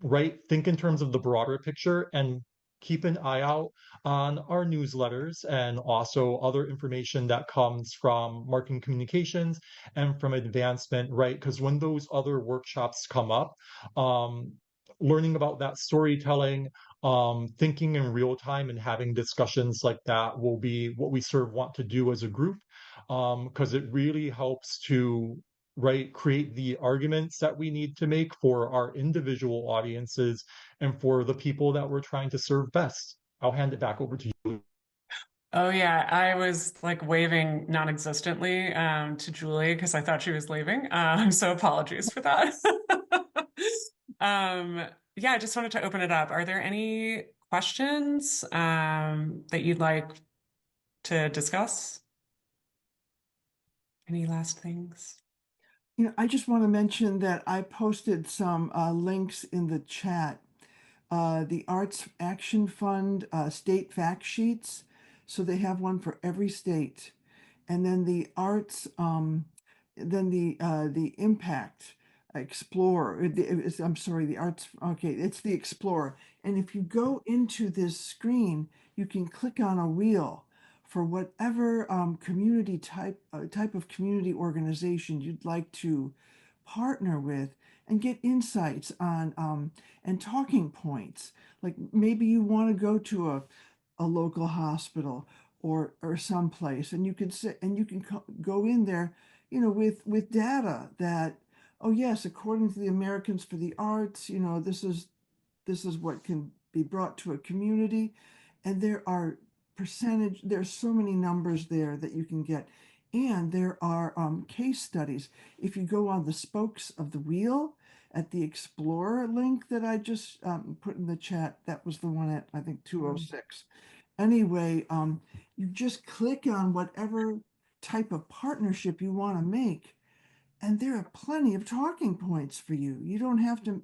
right, think in terms of the broader picture and keep an eye out on our newsletters and also other information that comes from marketing communications and from advancement, right? Because when those other workshops come up, um, learning about that storytelling, thinking in real time and having discussions like that will be what we sort of want to do as a group, because it really helps to, right, create the arguments that we need to make for our individual audiences and for the people that we're trying to serve best. I'll hand it back over to you. Oh yeah, I was like waving non-existently to Julie because I thought she was leaving. So apologies for that. Yeah, I just wanted to open it up. Are there any questions that you'd like to discuss? Any last things? I just want to mention that I posted some links in the chat. The Arts Action Fund state fact sheets. So they have one for every state. And then the arts, then the impact explorer. I'm sorry, the arts. Okay, it's the explorer. And if you go into this screen, you can click on a wheel for whatever community type of community organization you'd like to partner with and get insights on and talking points. Like maybe you want to go to a local hospital or someplace, and you can sit and you can go in there, with data that, oh yes, according to the Americans for the Arts, this is what can be brought to a community, and there's so many numbers there that you can get, and there are case studies. If you go on the spokes of the wheel at the Explorer link that I just put in the chat, that was the one at I think 206. Anyway, you just click on whatever type of partnership you want to make, and there are plenty of talking points for you. You don't have to,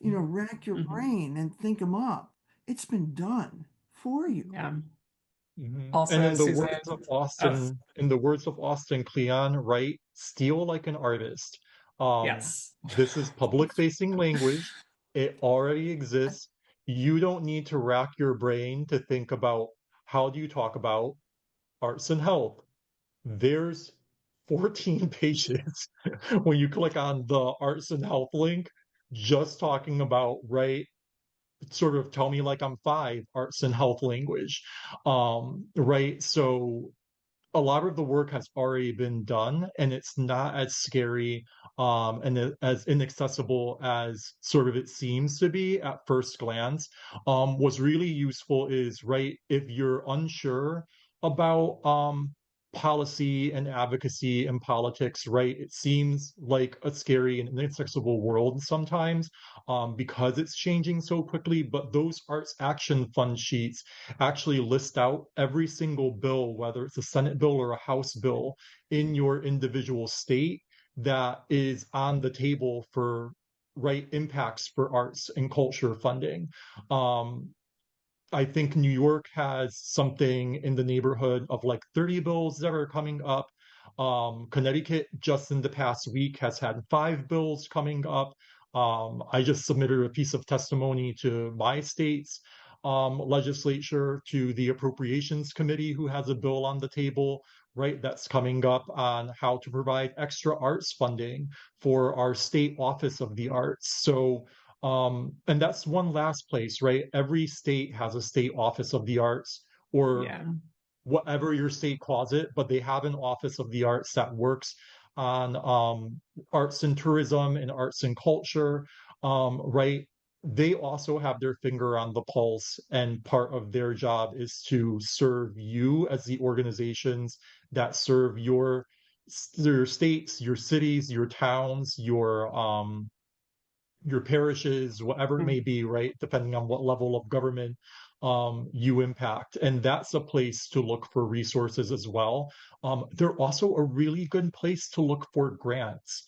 rack your brain and think them up. It's been done for you. Yeah. And in the Susan. words of Austin, Kleon, right? Steal like an artist. Yes. This is public facing language. It already exists. You don't need to rack your brain to think about how do you talk about arts and health. There's 14 pages when you click on the arts and health link, just talking about, right, sort of tell me like I'm five, arts and health language. Right. So a lot of the work has already been done and it's not as scary and as inaccessible as sort of it seems to be at first glance. What's really useful is, right, if you're unsure about policy and advocacy and politics, right, it seems like a scary and inaccessible world sometimes because it's changing so quickly, but those arts action fund sheets actually list out every single bill, whether it's a Senate bill or a House bill in your individual state that is on the table for, right, impacts for arts and culture funding. I think New York has something in the neighborhood of like 30 bills that are coming up. Connecticut, just in the past week, has had 5 bills coming up. I just submitted a piece of testimony to my state's legislature, to the Appropriations Committee, who has a bill on the table, right, that's coming up on how to provide extra arts funding for our state Office of the Arts. So, and that's one last place, right? Every state has a state Office of the Arts, or Yeah. whatever your state calls it, but they have an Office of the Arts that works on arts and tourism and arts and culture, right? They also have their finger on the pulse, and part of their job is to serve you as the organizations that serve your states, your cities, your towns, your parishes, whatever it may be, right? Depending on what level of government you impact. And that's a place to look for resources as well. They're also a really good place to look for grants,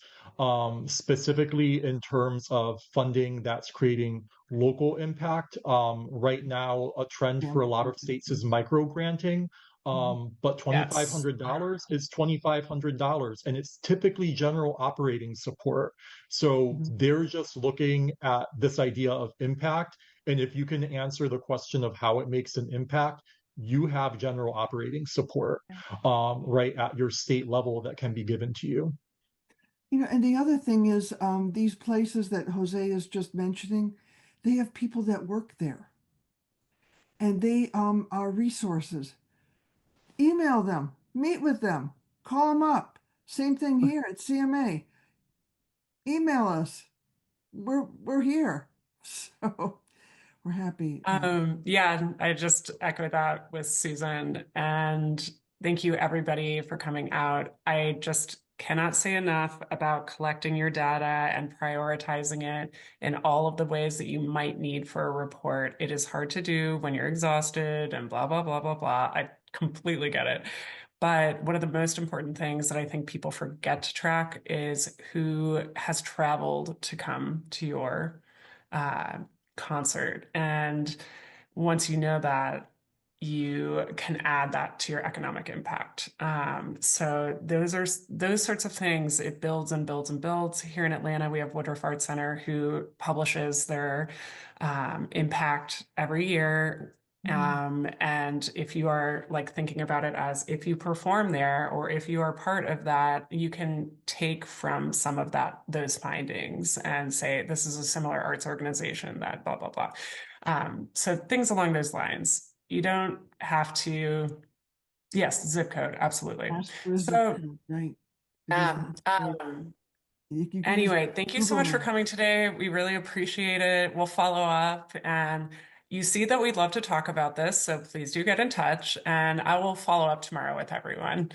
specifically in terms of funding that's creating local impact. Right now, a trend for a lot of states is micro granting. But Yes. $2,500 is $2,500, and it's typically general operating support. So they're just looking at this idea of impact. And if you can answer the question of how it makes an impact, you have general operating support, right at your state level that can be given to you. You know, and the other thing is, these places that Jose is just mentioning, they have people that work there, and they are resources. Email them, meet with them, call them up. Same thing here at CMA. Email us. We're here, so we're happy. Yeah, I just echo that with Susan. And thank you, everybody, for coming out. I just cannot say enough about collecting your data and prioritizing it in all of the ways that you might need for a report. It is hard to do when you're exhausted and blah, blah, blah, blah, blah. I completely get it. But one of the most important things that I think people forget to track is who has traveled to come to your concert. And once you know that, you can add that to your economic impact. So those sorts of things. It builds and builds and builds. Here in Atlanta, we have Woodruff Arts Center, who publishes their impact every year. And if you are like thinking about it as if you perform there, or if you are part of that, you can take from some of those findings and say, this is a similar arts organization that blah, blah, blah. So things along those lines. You don't have to, yes, zip code, absolutely. Ask for a zip So, code, right? Because anyway, thank you so much for coming today. We really appreciate it. We'll follow up, and you see that we'd love to talk about this, so please do get in touch, and I will follow up tomorrow with everyone.